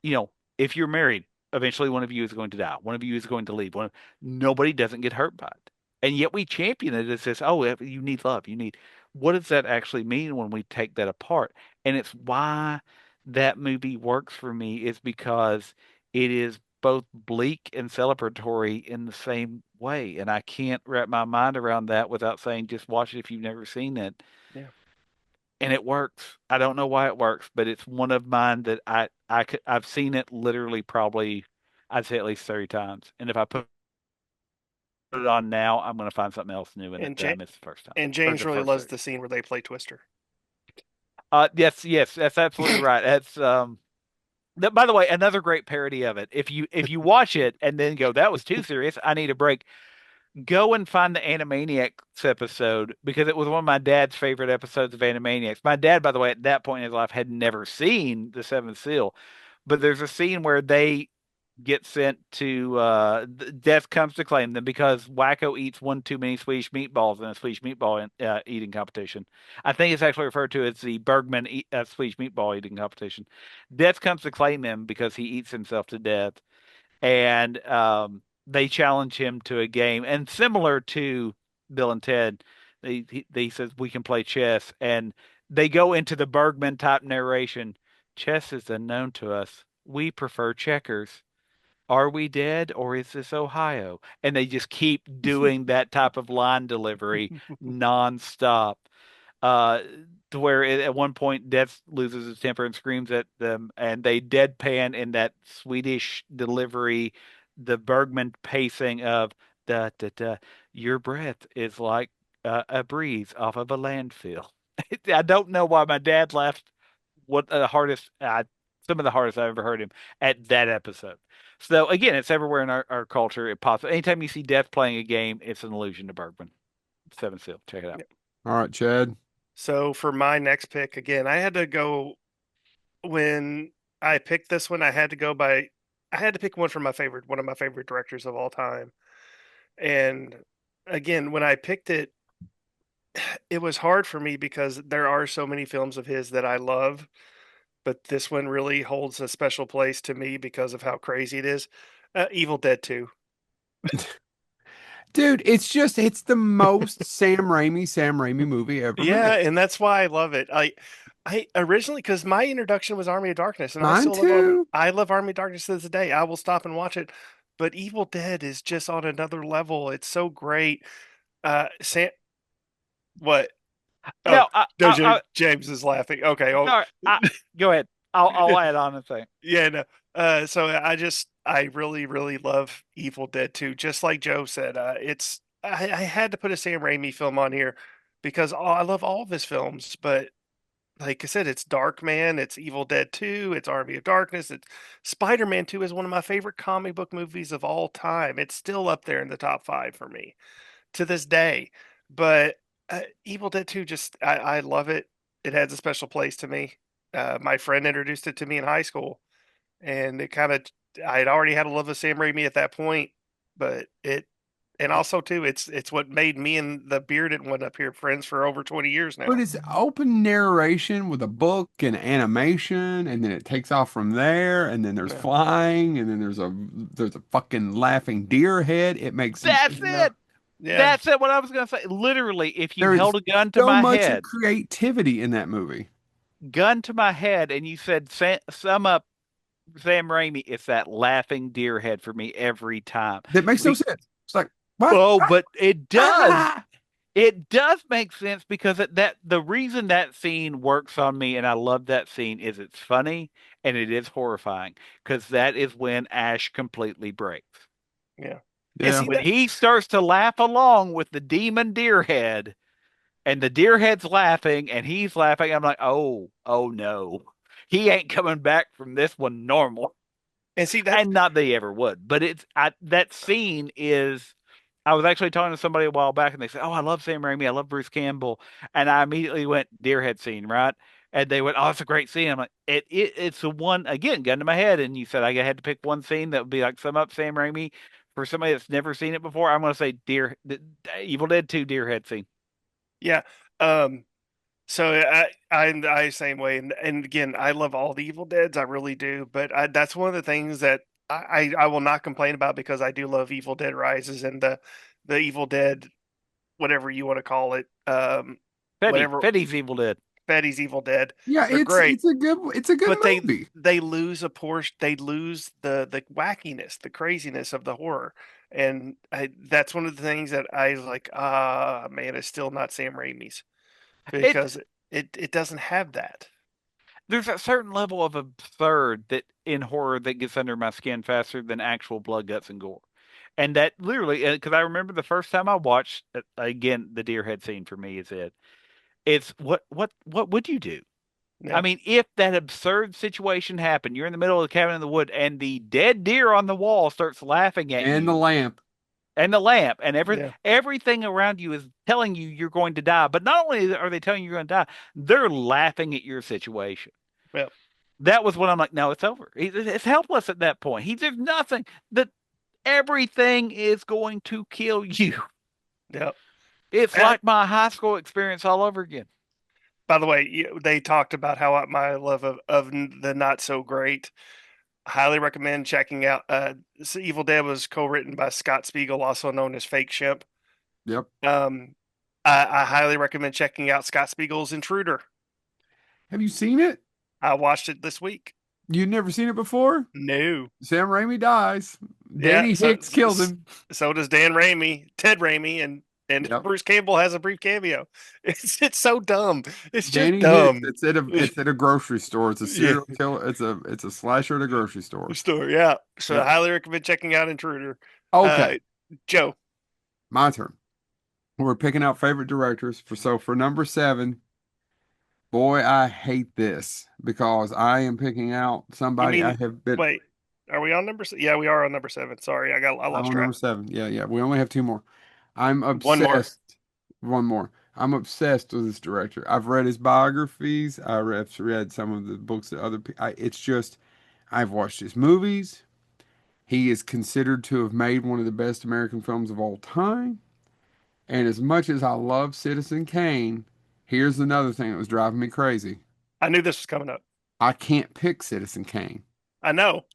you know, if you're married, eventually one of you is going to die. One of you is going to leave. Nobody doesn't get hurt by it. And yet we champion it as this, oh, you need love. You need, what does that actually mean when we take that apart? And it's why that movie works for me is because it is both bleak and celebratory in the same way. And I can't wrap my mind around that without saying, just watch it if you've never seen it, Yeah. and it works. I don't know why it works, but it's one of mine that I've seen it literally probably I'd say at least 30 times. And if I put it on now, I'm going to find something else new in it And that I missed the first time and or James the really first loves 30. the scene where they play Twister. Yes, that's absolutely right. That's by the way, another great parody of it. If you watch it and then go, that was too serious, I need a break. Go and find the Animaniacs episode because it was one of my dad's favorite episodes of Animaniacs. My dad, by the way, at that point in his life had never seen The Seventh Seal, but there's a scene where they get sent to death comes to claim them because Wacko eats one too many Swedish meatballs in a Swedish meatball eating competition. I think it's actually referred to as the Swedish meatball eating competition. Death comes to claim him because he eats himself to death, and they challenge him to a game. And similar to Bill and Ted, they says we can play chess, and they go into the Bergman type narration. Chess is unknown to us. We prefer checkers. Are we dead or is this Ohio? And they just keep doing that type of line delivery nonstop. Uh, to where at one point Death loses his temper and screams at them, and they deadpan in that Swedish delivery, the Bergman pacing of da da da. Your breath is like a breeze off of a landfill. I don't know why my dad laughed. What the hardest, some of the hardest I've ever heard him at that episode. So again, it's everywhere in our culture. It pops. Anytime you see Death playing a game, it's an allusion to Bergman. Seven Seal. Check it out. All right, Chad. So for my next pick, again, I had to go when I picked this one, I had to pick one of my favorite directors of all time. And again, when I picked it, it was hard for me because there are so many films of his that I love, but this one really holds a special place to me because of how crazy it is. Evil Dead 2. Dude, it's the most Sam Raimi movie ever Yeah, made. and that's why I love it. I originally because my introduction was Army of Darkness, and Mine too. I love Army of Darkness to this day. I will stop and watch it, but Evil Dead is just on another level. It's so great. Sam, what? Oh, No, no, James is laughing. Okay. Oh, no, go ahead. I'll add on a thing. yeah, no. So I really, really love Evil Dead 2. Just like Joe said, I had to put a Sam Raimi film on here because I love all of his films, but like I said, it's Darkman, it's Evil Dead 2, it's Army of Darkness, it's Spider-Man 2 is one of my favorite comic book movies of all time. It's still up there in the top 5 for me to this day. But Evil Dead 2 just I love it. It has a special place to me. My friend introduced it to me in high school, and it kind of I had already had a love of Sam Raimi at that point, but it and also too it's what made me and the bearded one up here friends for over 20 years But now. it's open narration with a book and animation, and then it takes off from there, and then there's Yeah. flying, and then there's a fucking laughing deer head. It makes That's Yeah. it. Yeah. That's it. What I was going to say. Literally, if you there held is a gun to so my much head, creativity in that movie. and you said, sum up Sam Raimi, it's that laughing deer head for me every time. That makes no Be- sense. It's like, what? oh, but it does. Ah! It does make sense because the reason that scene works on me and I love that scene is it's funny and it is horrifying because that is when Ash completely breaks. Yeah. And Yeah. see When that he starts to laugh along with the demon deer head and the deer head's laughing and he's laughing, I'm like, oh no. He ain't coming back from this one normal. and see that And not that he ever would, but that scene is, I was actually talking to somebody a while back, and they said, "Oh, I love Sam Raimi. I love Bruce Campbell," and I immediately went Deerhead scene, right? And they went, "Oh, it's a great scene." I'm like, it's the one again, gun to my head." And you said I had to pick one scene that would be like sum up Sam Raimi for somebody that's never seen it before. I'm going to say Evil Dead 2 Deerhead scene. Yeah. Um, so I same way, and again, I love all the Evil Deads, I really do. But that's one of the things that I will not complain about because I do love Evil Dead Rises and the Evil Dead, whatever you want to call it, whatever Fetty's Evil Dead. Betty's Evil Dead. Yeah, They're great, it's a good but movie. they lose a portion, they lose the wackiness, the craziness of the horror, and that's one of the things that I was like, ah, man, it's still not Sam Raimi's It's because it doesn't have that. there's a certain level of absurd that in horror that gets under my skin faster than actual blood, guts, and gore. And that literally, because I remember the first time I watched, again, the deer head scene for me is it. It's what would you do? I Yeah, mean, if that absurd situation happened, you're in the middle of the cabin in the wood, and the dead deer on the wall starts laughing at And the you, lamp. and the lamp, and yeah. everything around you is telling you you're going to die. But not only are they telling you you're going to die, they're laughing at your situation. Well, That was when I'm like, no, it's over. It's helpless at that point. There's nothing that everything is going to kill you. yeah. It's Uh, like my high school experience all over again. by the way, they talked about how my love of the not so great. Highly recommend checking out. Evil Dead was co-written by Scott Spiegel, also known as Fake Shemp. Yep. Um, I highly recommend checking out Scott Spiegel's Intruder. Have you seen it? I watched it this week. You've never seen it before? No. Sam Raimi dies. Yeah, Danny Hicks kills him. so does Dan Raimi, Ted Raimi, and Yep. Bruce Campbell has a brief cameo. It's so dumb. It's just Danny Hicks. dumb. It's at a grocery store. It's a Yeah, serial killer. It's a slasher at a grocery store. story. Yeah. So I Yep. highly recommend checking out Intruder. Okay, Joe, my turn. We're picking out favorite directors for number 7. Boy, I hate this because I am picking out you somebody I mean have been. wait? Are we on Yeah, we are on number 7. Sorry, I I'm lost on track. number 7. Yeah, yeah. We only have 2 more. I'm One more. obsessed. One more. I'm obsessed with this director. I've read his biographies. I've read some of the books that other people. It's just, I've watched his movies. He is considered to have made one of the best American films of all time. And as much as I love Citizen Kane, here's another thing that was driving me crazy. I knew this was coming up. I can't pick Citizen Kane. I know.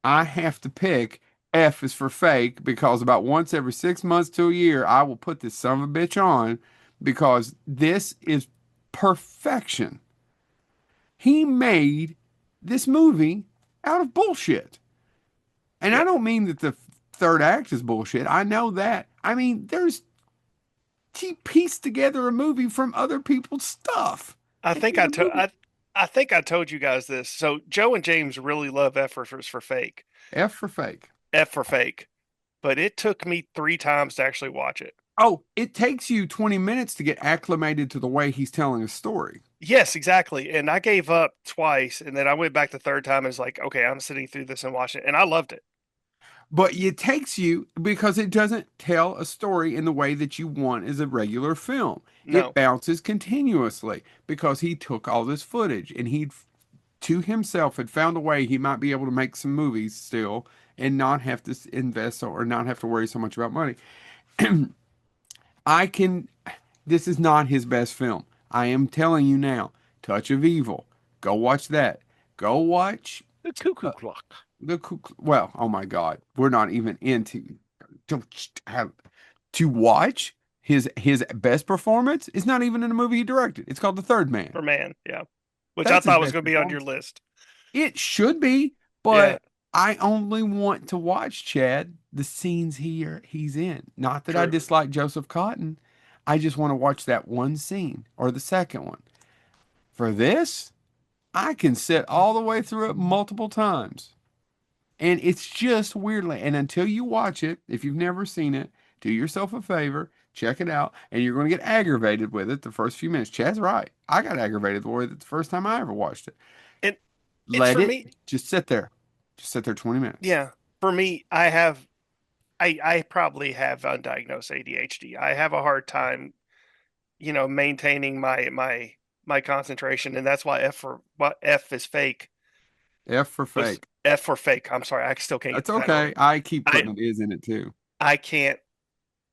I have to pick F is for fake because about once every 6 months to a year, I will put this son of a bitch on because this is perfection. He made this movie out of bullshit. And I Yeah, don't mean that the third act is bullshit. I know that. I mean, he pieced together a movie from other people's stuff. I And think made a movie. I think I told you guys this. So Joe and James really love F for fake. F for fake. F for fake. But it took me 3 times to actually watch it. Oh, it takes you 20 minutes to get acclimated to the way he's telling a story. Yes, exactly. And I gave up twice, and then I went back the third time and was like, okay, I'm sitting through this and watching it. And I loved it. But it takes you because it doesn't tell a story in the way that you want as a regular film. It No, bounces continuously because he took all this footage and he, to himself, had found a way he might be able to make some movies still and not have to invest or not have to worry so much about money. I can, this is not his best film. I am telling you now, Touch of Evil. Go watch that. Go watch The cuckoo uh, clock. well, oh my God, we're not even into to have to watch his best performance is not even in a movie he directed. It's called The Third Man. for man, yeah. Which I That's his thought was best going to be on your performance. list. It should be, Yeah, but I only want to watch Chad the scenes he's in. Not that I true. dislike Joseph Cotton. I just want to watch that one scene or the second one. For this, I can sit all the way through it multiple times. And it's just weirdly, and until you watch it, if you've never seen it, do yourself a favor, check it out, and you're going to get aggravated with it the first few minutes. Chad's right. I got aggravated with it the first time I ever watched it. And it's Let for it me. just sit there. Just sit there 20 minutes. Yeah, for me, I have I probably have undiagnosed ADHD. I have a hard time, maintaining my concentration, and that's why F is fake F for was fake. F for fake. I'm sorry, I still can't get That's the title okay. right. I keep I putting it is in it too. I can't.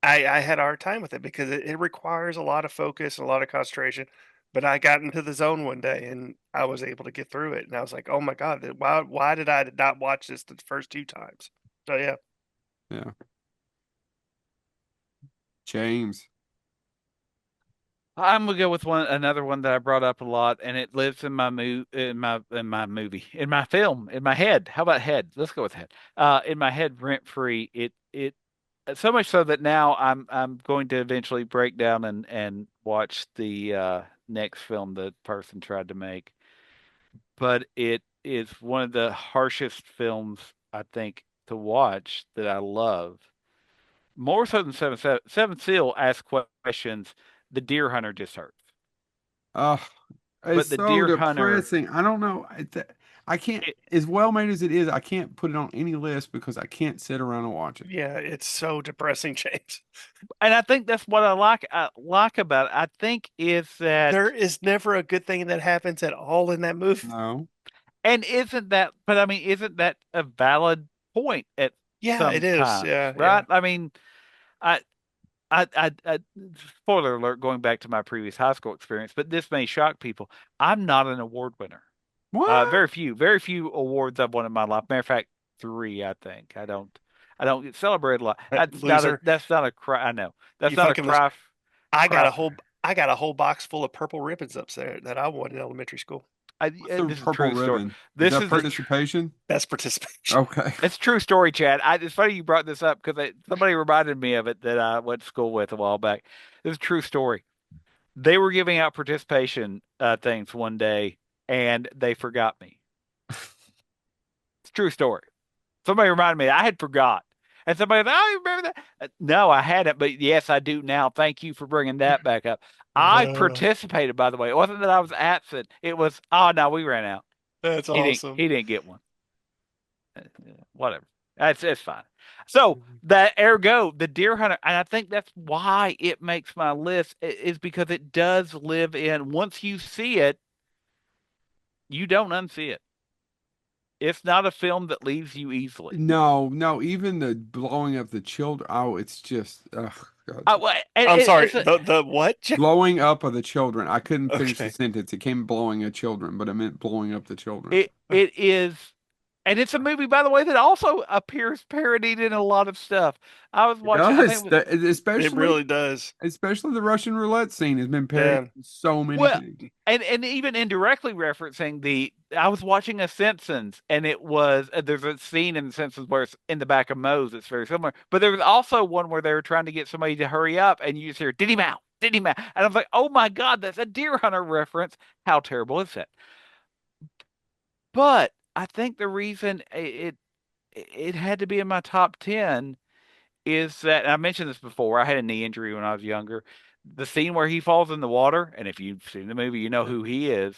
I had a hard time with it because it requires a lot of focus and a lot of concentration. But I got into the zone one day and I was able to get through it. And I was like, oh my God, why did I not watch this the first two times? So yeah. Yeah. James. I'm gonna go with another one that I brought up a lot, and it lives in my in my film, in my head. How about head? Let's go with head. In my head, rent free. It so much so that now I'm going to eventually break down and watch the next film the person tried to make. But it is one of the harshest films I think to watch that I love. More so than Seven Seal asks questions. The Deer Hunter just hurts. Oh, it's But the so Deer Hunter, depressing. I don't know. I can't, it, as well made as it is, I can't put it on any list because I can't sit around and watch it. Yeah, it's so depressing, James. and I think that's what I like about it. I think is that, There is never a good thing that happens at all in that movie. No. and isn't that, but I mean, isn't that a valid point at Yeah, it some is. times, Yeah, yeah. right? I mean, I, I, spoiler alert, going back to my previous high school experience, but this may shock people. I'm not an award winner. What? Very few awards I've won in my life. Matter of fact, three, I think. I don't get celebrated a lot. Loser. That's not a cry. I know. That's You not a fucking loser. cry. I got Cry. a whole box full of purple ribbons up there that I won in elementary school. What's the This is a purple true story. ribbon? Is This that is a participation? Best participation. Okay. it's a true story, Chad. It's funny you brought this up because somebody reminded me of it that I went to school with a while back. This is a true story. They were giving out participation things one day, and they forgot me. It's a true story. Somebody reminded me. I had forgot. And somebody was, oh, you remember that? No, I hadn't, but yes, I do now. Thank you for bringing that back up. I Uh, participated, by the way. It wasn't that I was absent. It was, oh no, we ran out. that's awesome. He didn't get one. Whatever. It's fine. So that ergo, the Deer Hunter, and I think that's why it makes my list is because it does live in. Once you see it, you don't unsee it. It's not a film that leaves you easily. No, no, even the blowing up the children. Oh, it's just, oh, God. Well, I'm sorry. it's a, The what? Blowing up of the children. I couldn't finish the Okay. sentence. It came blowing of children, but I meant blowing up the children. it is, and it's a movie, by the way, that also appears parodied in a lot of stuff. I was It watching, I think does. it was, It Especially really does. especially the Russian roulette scene has been parodied Yeah. in so many well, things. and even indirectly referencing the. I was watching a Simpsons, and it was there's a scene in the Simpsons where it's in the back of Moe's. It's very similar, but there was also one where they were trying to get somebody to hurry up, and you just hear "Diddy Mow, Diddy Mow," and I was like, "Oh my God, that's a Deer Hunter reference! How terrible is that?" But I think the reason it had to be in my top 10 is that and I mentioned this before. I had a knee injury when I was younger. The scene where he falls in the water, and if you've seen the movie, you know who he is.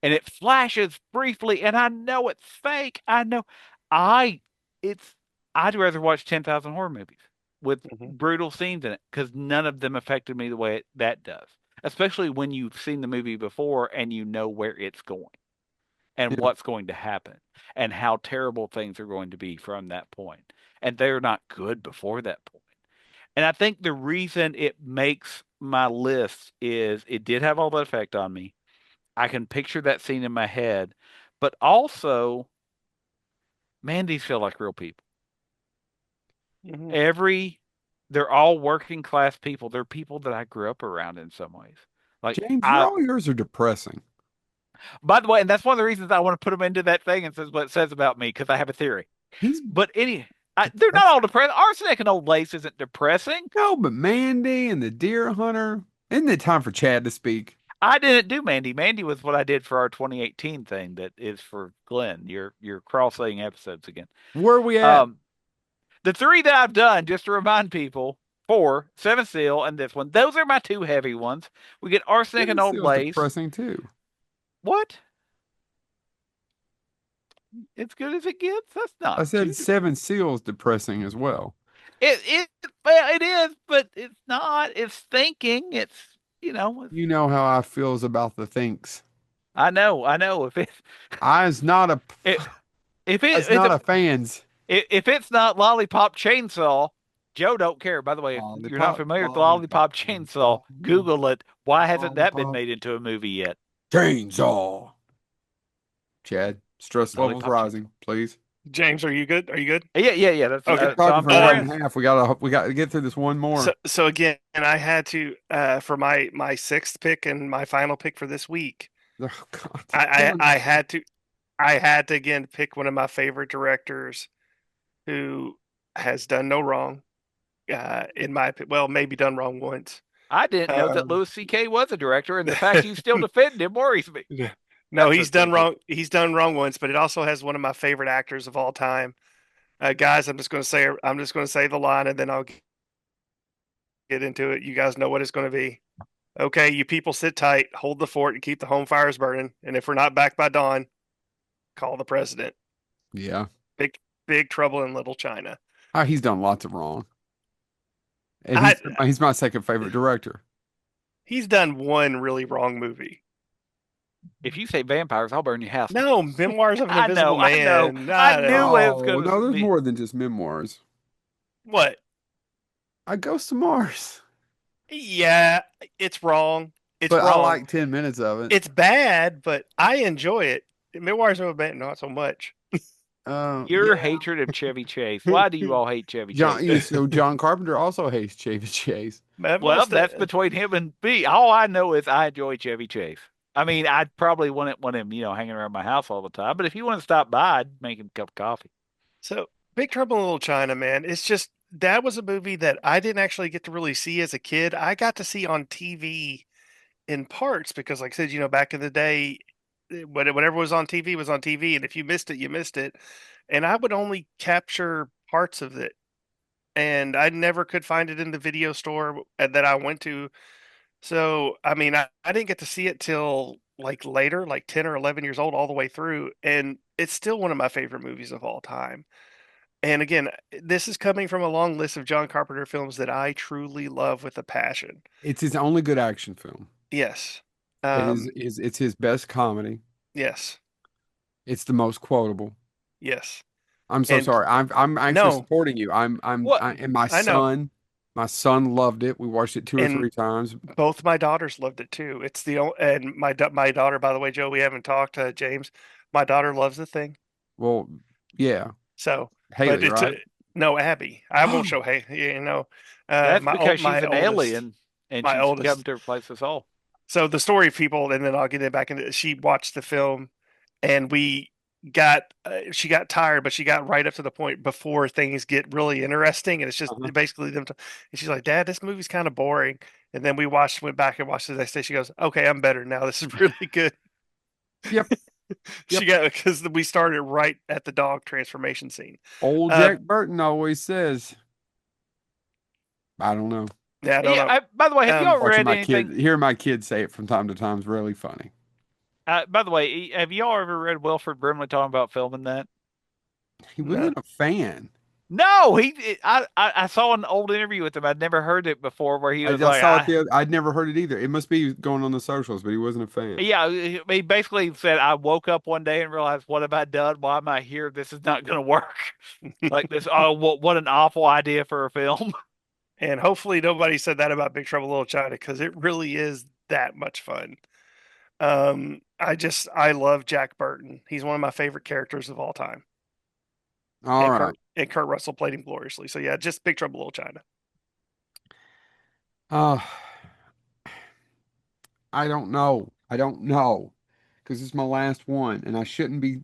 And it flashes briefly, and I know it's fake. I know I it's I'd rather watch 10,000 horror movies with Mhm. brutal scenes in it because none of them affected me the way that does. Especially when you've seen the movie before and you know where it's going and Yeah. what's going to happen and how terrible things are going to be from that point. And they're not good before that point. And I think the reason it makes my list is it did have all that effect on me. I can picture that scene in my head, but also, man, these feel like real people. Mhm. Every, they're all working class people. They're people that I grew up around in some ways. Like James, all yours are depressing. by the way, and that's one of the reasons I want to put them into that thing and says what it says about me because I have a theory. He's But they're not depressing. all depressing. Arsenic and Old Lace isn't depressing. No, but Mandy and the Deer Hunter. Isn't it time for Chad to speak? I didn't do Mandy. Mandy was what I did for our 2018 thing that is for Glenn. You're cross-saying episodes again. Where are we at? Um, the three that I've done, just to remind people, four, Seven Seal, and this one. Those are my two heavy ones. We get Arsenic Seven and Old Seal's Lace. depressing too. What? As good as it gets? That's I not said too. Seven Seals depressing as well. Well, it is, but it's not. It's thinking. You know how I feels about the thinks. I know. If it, I's not a it if I's it not if, a fans. if it's not Lollipop Chainsaw, Joe don't care. By the way, if you're not Lollipop, familiar with lollipop, Lollipop Chainsaw, chainsaw, Google it. Why hasn't that been lollipop, made into a movie yet? chainsaw. Chad, stress levels Lollipop Chainsaw. rising, please. James, are you good? Are you good? Yeah. That's Okay. We've been so talking I'm for an hour Uh, friends. and a half. We got to get through this one so more. so again, I had to for my sixth pick and my final pick for this week. Oh God, I killing I, I me. had to I had to again pick one of my favorite directors who has done no wrong. In my well, maybe done wrong once. I didn't know that Um, Louis C.K. was a director, and the fact you still defend him worries me. no, That's he's just pretty done cool. wrong. He's done wrong once, but it also has one of my favorite actors of all time. Guys, I'm just going to say the line, and then I'll get into it. You guys know what it's going to be. Okay, you people sit tight, hold the fort, and keep the home fires burning. And if we're not back by dawn, call the president. Yeah. Big big trouble in Little China. He's done lots of wrong, and I he's my second favorite director. he's done one really wrong movie. If you say vampires, I'll burn your house down. No, Memoirs of an Invisible I know. Man. I Not knew it was Oh going to no, there's be. more than just memoirs. what? I Ghost to Mars, Yeah, it's wrong. It's but I wrong. like 10 minutes of it. It's bad, but I enjoy it. Memoirs of a Man, not so much. Your Yeah. hatred of Chevy Chase. Why do you all hate Chevy Chase? So John Carpenter also hates Chevy Chase. Well, that's between him and me. All I know is I enjoy Chevy Chase. I mean, I probably wouldn't want him, hanging around my house all the time. But if you want to stop by, I'd make him a cup of coffee. So Big Trouble in Little China, man. It's just that was a movie that I didn't actually get to really see as a kid. I got to see on TV in parts because, like I said, back in the day, whatever was on TV was on TV, and if you missed it, you missed it. And I would only capture parts of it, and I never could find it in the video store that I went to. So, I mean, I didn't get to see it till like later, like 10 or 11 years old, all the way through. And it's still one of my favorite movies of all time. And again, this is coming from a long list of John Carpenter films that I truly love with a passion. It's his only good action film. Yes. It is Um, is it's his best comedy. yes. It's the most quotable. Yes. I'm so And sorry. I'm actually no, supporting you. What? And my I know. son loved it. We watched it two or And three times. both my daughters loved it too. It's the only, and my daughter, by the way, Joe, we haven't talked, James. My daughter loves the thing. Well, yeah, So, but Haley, it's right? no Abby. I won't show. Hey, That's my old because she's my an oldest, alien and my she's come oldest. to replace us all. So the story of people, and then I'll get it back into. She watched the film, and she got tired, but she got right up to the point before things get really interesting, and it's just Uh-huh. basically them. And she's like, "Dad, this movie's kind of boring." And then went back and watched the next day. She goes, "Okay, I'm better now. This is really good." Yep, She yep. got because we started right at the dog transformation scene. Old Uh, Jack Burton always says, I don't know. yeah, I don't Yeah. know. By the way, have y'all Watching read my kid, anything? hearing my kids say it from time to time is really funny. By the way, have y'all ever read Wilford Brimley talking about filming that? He No. wasn't a fan. No, I saw an old interview with him. I'd never heard it before, where he I was just like, saw it I'd never heard it either. It must be going on the socials, but he wasn't a fan. yeah, he basically said, I woke up one day and realized, what have I done? Why am I here? This is not going to work. Like this. Oh, what an awful idea for a film. And hopefully nobody said that about Big Trouble in Little China because it really is that much fun. I love Jack Burton. He's one of my favorite characters of all time. All right. And Kurt Russell played him gloriously. So yeah, just Big Trouble in Little China. Uh, I don't know. I don't know. Because it's my last one, and I shouldn't be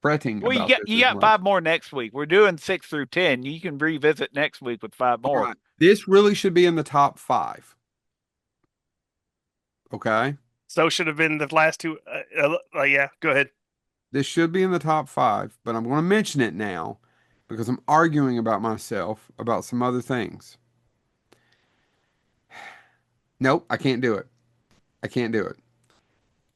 fretting Well, about this you as got much. five more next week. We're doing 6 through 10. You can revisit next week with five All more. right. This really should be in the top five. Okay. So should have been the last two. Yeah, go ahead. This should be in the top five, but I'm going to mention it now because I'm arguing about myself about some other things. Nope, I can't do it. I can't do it.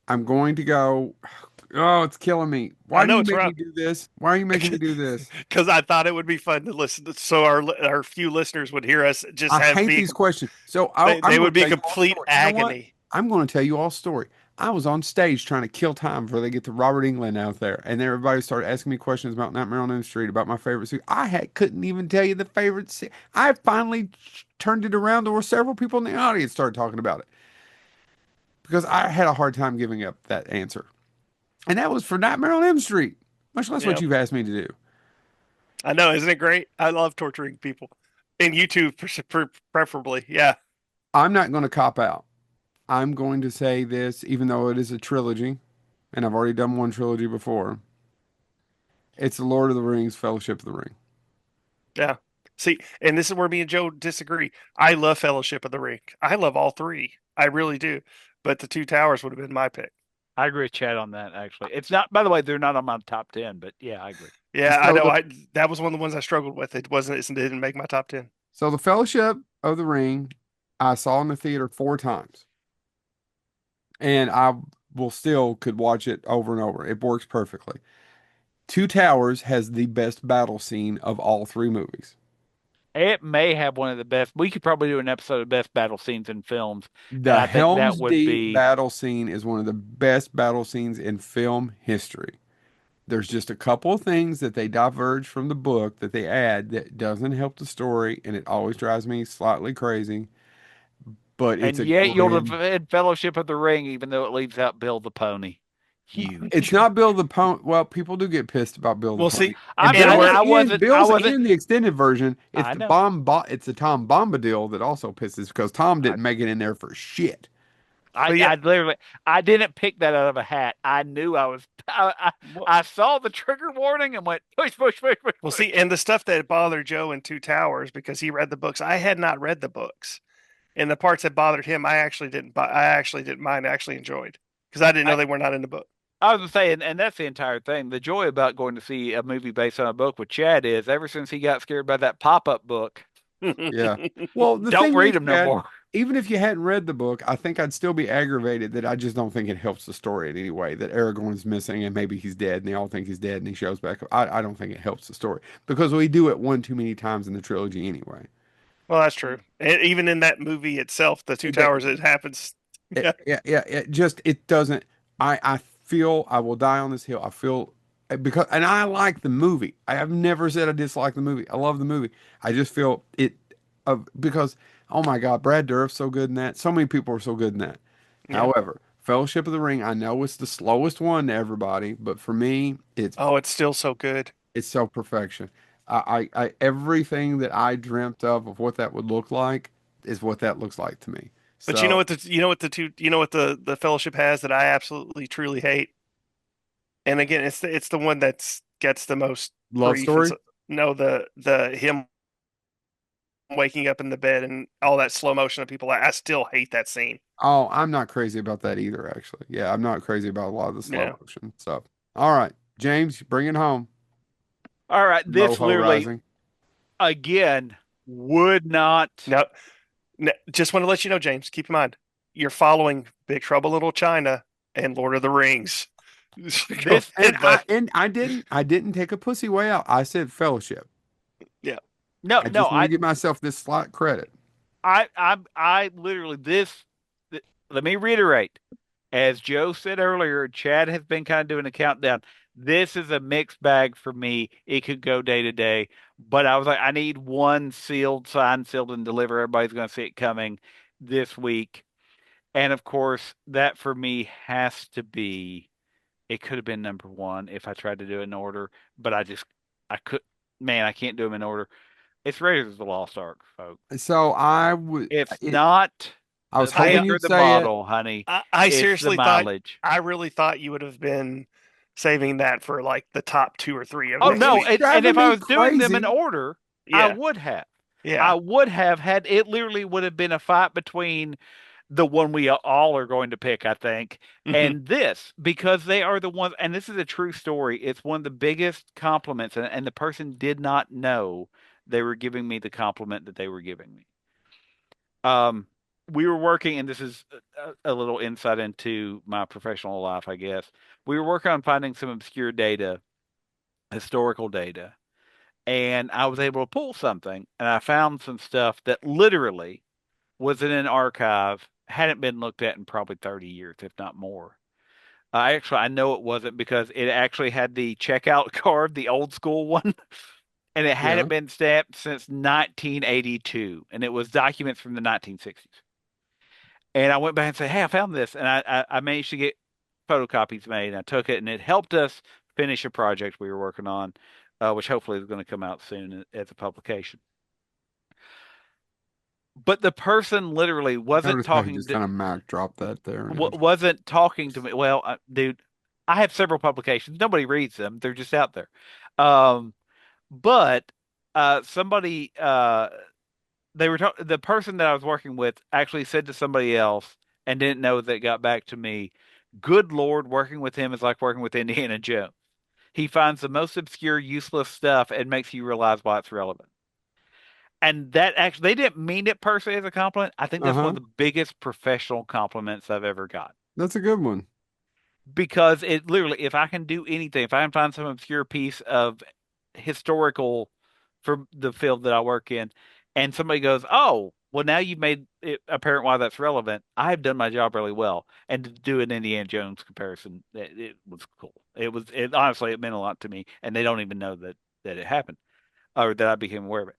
I'm going to go. Oh Oh, it's killing me. Why I do know you it's make me rough do this? Why are you making me do this? because I thought it would be fun to listen to, so our few listeners would hear us just I have hate be these questions. So they I'm going would to be tell you all a complete story. You know what? agony. I'm going to tell you all a story. I was on stage trying to kill time before they get to Robert England out there, and then everybody started asking me questions about Nightmare on Elm Street, about my favorite scene. Couldn't even tell you the favorite scene. I finally turned it around. There were several people in the audience started talking about it because I had a hard time giving up that answer, and that was for Nightmare on Elm Street, much less what Yep. you've asked me to do. I know, isn't it great? I love torturing people. And YouTube preferably. Yeah. I'm not going to cop out. I'm going to say this, even though it is a trilogy, and I've already done one trilogy before. It's The Lord of the Rings, Fellowship of the Ring. Yeah. See, and this is where me and Joe disagree. I love Fellowship of the Ring. I love all three. I really do. But the Two Towers would have been my pick. I agree with Chad on that. Actually, it's not. By the way, they're not on my top 10, but yeah, I agree. Yeah, I So know. the I that was one of the ones I struggled with. It didn't make my top 10. so the Fellowship of the Ring, I saw in the theater 4 times, and I will still could watch it over and over. It works perfectly. Two Towers has the best battle scene of all three movies. It may have one of the best. We could probably do an episode of best battle scenes in films, and The I think that Helm's would Deep be. battle scene is one of the best battle scenes in film history. There's just a couple of things that they diverge from the book that they add that doesn't help the story, and it always drives me slightly crazy. But it's And a yet you'll grand. defend Fellowship of the Ring, even though it leaves out Bill the Pony. It's Huge. not Bill the Pony. Well, people do get pissed about Bill the Well, Pony. see, And I'm and saying where I Bill's wasn't. in the extended version. It's I the know. it's the Tom Bombadil that also pisses because Tom I didn't make it in there for shit. but yeah, I literally I didn't pick that out of a hat. I knew I was. well, I saw the trigger warning and went push push push push well, push. see, and the stuff that bothered Joe in Two Towers because he read the books. I had not read the books, and the parts that bothered him, I actually didn't. I actually didn't mind. I actually enjoyed because I didn't know I, they were not in the book. I was gonna say, and that's the entire thing. The joy about going to see a movie based on a book with Chad is ever since he got scared by that pop-up book, Yeah. Well, the don't thing read is, them no Chad, more. even if you hadn't read the book, I think I'd still be aggravated that I just don't think it helps the story in any way. That Aragorn's missing and maybe he's dead and they all think he's dead and he shows back up. I don't think it helps the story because we do it one too many times in the trilogy anyway. Well, that's true. And even in that movie itself, the Two It, Towers, it happens. Yeah, it just it doesn't. I feel I will die on this hill. I feel because and I like the movie. I have never said I dislike the movie. I love the movie. I just feel it because oh my God, Brad Dourif's so good in that. So many people are so good in that. yeah. However, Fellowship of the Ring, I know it's the slowest one to everybody, but for me, Oh, it's still so good. it's so perfection. Everything that I dreamt of what that would look like is what that looks like to me. But you know So what you know what the Fellowship has that I absolutely truly hate. And again, it's the one that's gets the most love grief. And story. so, no, the him waking up in the bed and all that slow motion of people. I still hate that scene. Oh, I'm not crazy about that either, actually. Yeah, I'm not crazy about a lot of the slow Yeah. motion stuff. All right, James, bring it home. All right, this Moho literally Rising. again would not. No, no, just want to let you know, James. Keep in mind, you're following Big Trouble in Little China and Lord of the Rings. Go This ahead, bud. And I didn't take a pussy way out. I said fellowship. Yeah. no I no just want to give myself this slight credit. I literally let me reiterate. As Joe said earlier, Chad has been kind of doing a countdown. This is a mixed bag for me. It could go day to day, but I was like, I need one sealed, signed, sealed, and deliver. Everybody's going to see it coming this week. And of course, that for me has to be, it could have been number one if I tried to do it in order, but I could, man, I can't do them in order. It's Raiders of the Lost Ark, folks. So It's not I was the I hoping make or you'd the say it. model, honey. I It's the seriously thought mileage. I really thought you would have been saving that for like the top two or three of Oh next no, week. It's and if driving I me was doing them in crazy. order, I Yeah. would have. I Yeah. would have had it literally would have been a fight between the one we all are going to pick, I think, Hmm. and this because they are the ones, and this is a true story. It's one of the biggest compliments, and the person did not know they were giving me the compliment that they were giving me. Um, we were working, and this is a little insight into my professional life, I guess. We were working on finding some obscure data, historical data, and I was able to pull something, and I found some stuff that literally was in an archive, hadn't been looked at in probably 30 years, if not more. I know it wasn't because it actually had the checkout card, the old school one, and it Yeah. hadn't been stamped since 1982, and it was documents from the 1960s. And I went back and said, "Hey, I found this," and I managed to get photocopies made. And I took it, and it helped us finish a project we were working on, which hopefully is going to come out soon as a publication. But the person literally Notice how he just kind of mic dropped that there. wasn't talking to me. Well, dude, I have several publications. Nobody reads them. They're just out there. Um, but somebody they were the person that I was working with actually said to somebody else and didn't know that it got back to me. Good Lord, working with him is like working with Indiana Jones. He finds the most obscure, useless stuff and makes you realize why it's relevant. And that actually, they didn't mean it per se as a compliment. I think that's one Uh-huh. of the biggest professional compliments I've ever got. That's a good one. Because it literally, if I can do anything, if I can find some obscure piece of historical for the field that I work in, and somebody goes, "Oh, well, now you've made it apparent why that's relevant," I've done my job really well. And to do an Indiana Jones comparison, it was cool. It honestly, it meant a lot to me, and they don't even know that it happened or that I became aware of it.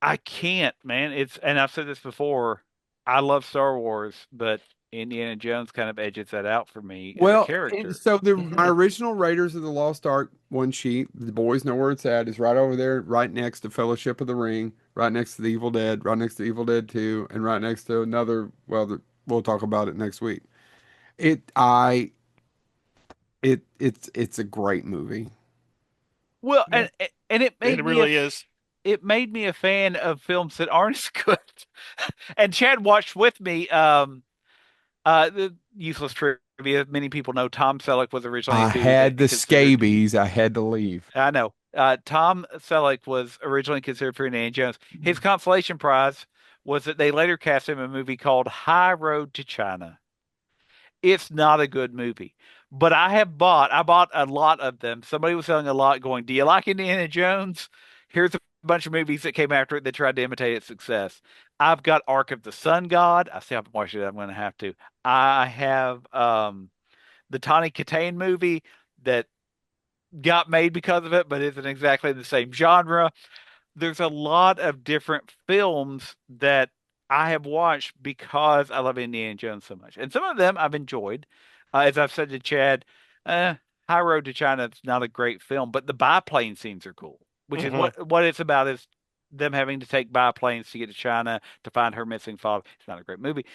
I can't, man. And I've said this before. I love Star Wars, but Indiana Jones kind of edges that out for me as a Well, and character. so my original Raiders of the Lost Ark one sheet, the boys know where it's at, is right over there, right next to Fellowship of the Ring, right next to the Evil Dead, right next to Evil Dead 2, and right next to another, well, we'll talk about it next week. It I it's a great movie. Well, Yeah, and it really is. it made me a fan of films that aren't as good. And Chad watched with me. The useless trivia. Many people know Tom Selleck was originally I had the considered. scabies. I had to leave. I know. Tom Selleck was originally considered for Indiana Jones. His consolation prize was that they later cast him in a movie called High Road to China. It's not a good movie. But I bought a lot of them. Somebody was selling a lot going, "Do you like Indiana Jones? Here's a bunch of movies that came after it that tried to imitate its success." I've got Ark of the Sun God. I still haven't watched it. I'm going to have to. I have the Tawny Katane movie that got made because of it, but isn't exactly the same genre. There's a lot of different films that I have watched because I love Indiana Jones so much. And some of them I've enjoyed. As I've said to Chad, eh, High Road to China is not a great film, but the biplane scenes are cool, which is Hmm. what it's about is them having to take biplanes to get to China to find her missing father. It's not a great movie.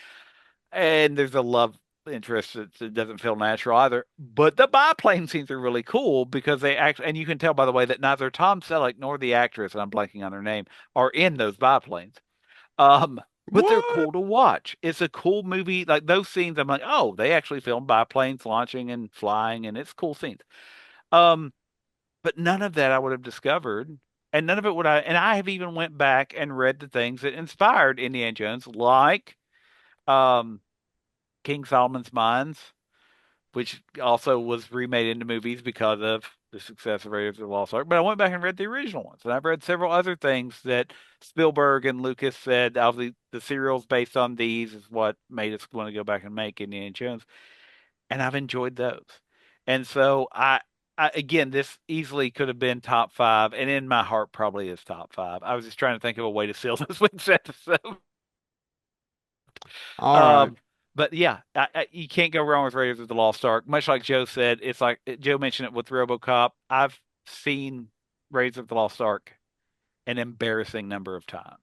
And there's a love interest that doesn't feel natural either. But the biplane scenes are really cool because they act, and you can tell by the way that neither Tom Selleck nor the actress, and I'm blanking on her name, are in those biplanes. Um, but they're What? cool to watch. It's a cool movie. Like those scenes, I'm like, oh, they actually filmed biplanes launching and flying, and it's cool scenes. Um, but none of that I would have discovered, and none of it would I. And I have even went back and read the things that inspired Indiana Jones, like um, King Solomon's Mines, which also was remade into movies because of the success of Raiders of the Lost Ark. But I went back and read the original ones, and I've read several other things that Spielberg and Lucas said. Obviously, the serials based on these is what made us want to go back and make Indiana Jones, and I've enjoyed those. And so again, this easily could have been top five, and in my heart, probably is top five. I was just trying to think of a way to seal this week's episode. All right. Um, but yeah, you can't go wrong with Raiders of the Lost Ark. Much like Joe said, it's like Joe mentioned it with RoboCop. I've seen Raiders of the Lost Ark an embarrassing number of times.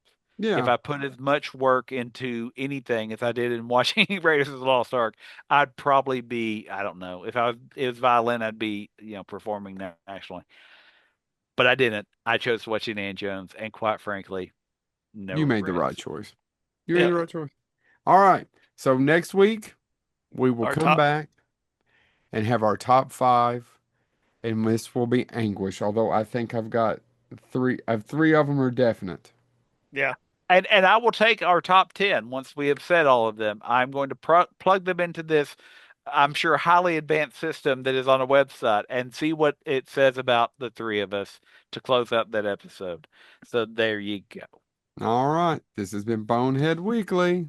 If Yeah. I put as much work into anything as I did in watching Raiders of the Lost Ark, I'd probably be, I don't know, if it was violin, I'd be, performing nationally. But I didn't. I chose to watch Indiana Jones, and quite frankly, no You made the right regrets. choice. You made Yeah, the right choice. All right. So next week we will our come top. back and have our top five, and this will be anguish. Although I think I've got three. Three of them are definite. Yeah. And I will take our top 10 once we have said all of them. I'm going to plug them into this, I'm sure, highly advanced system that is on a website and see what it says about the three of us to close out that episode. So there you go. All right. This has been Bonehead Weekly.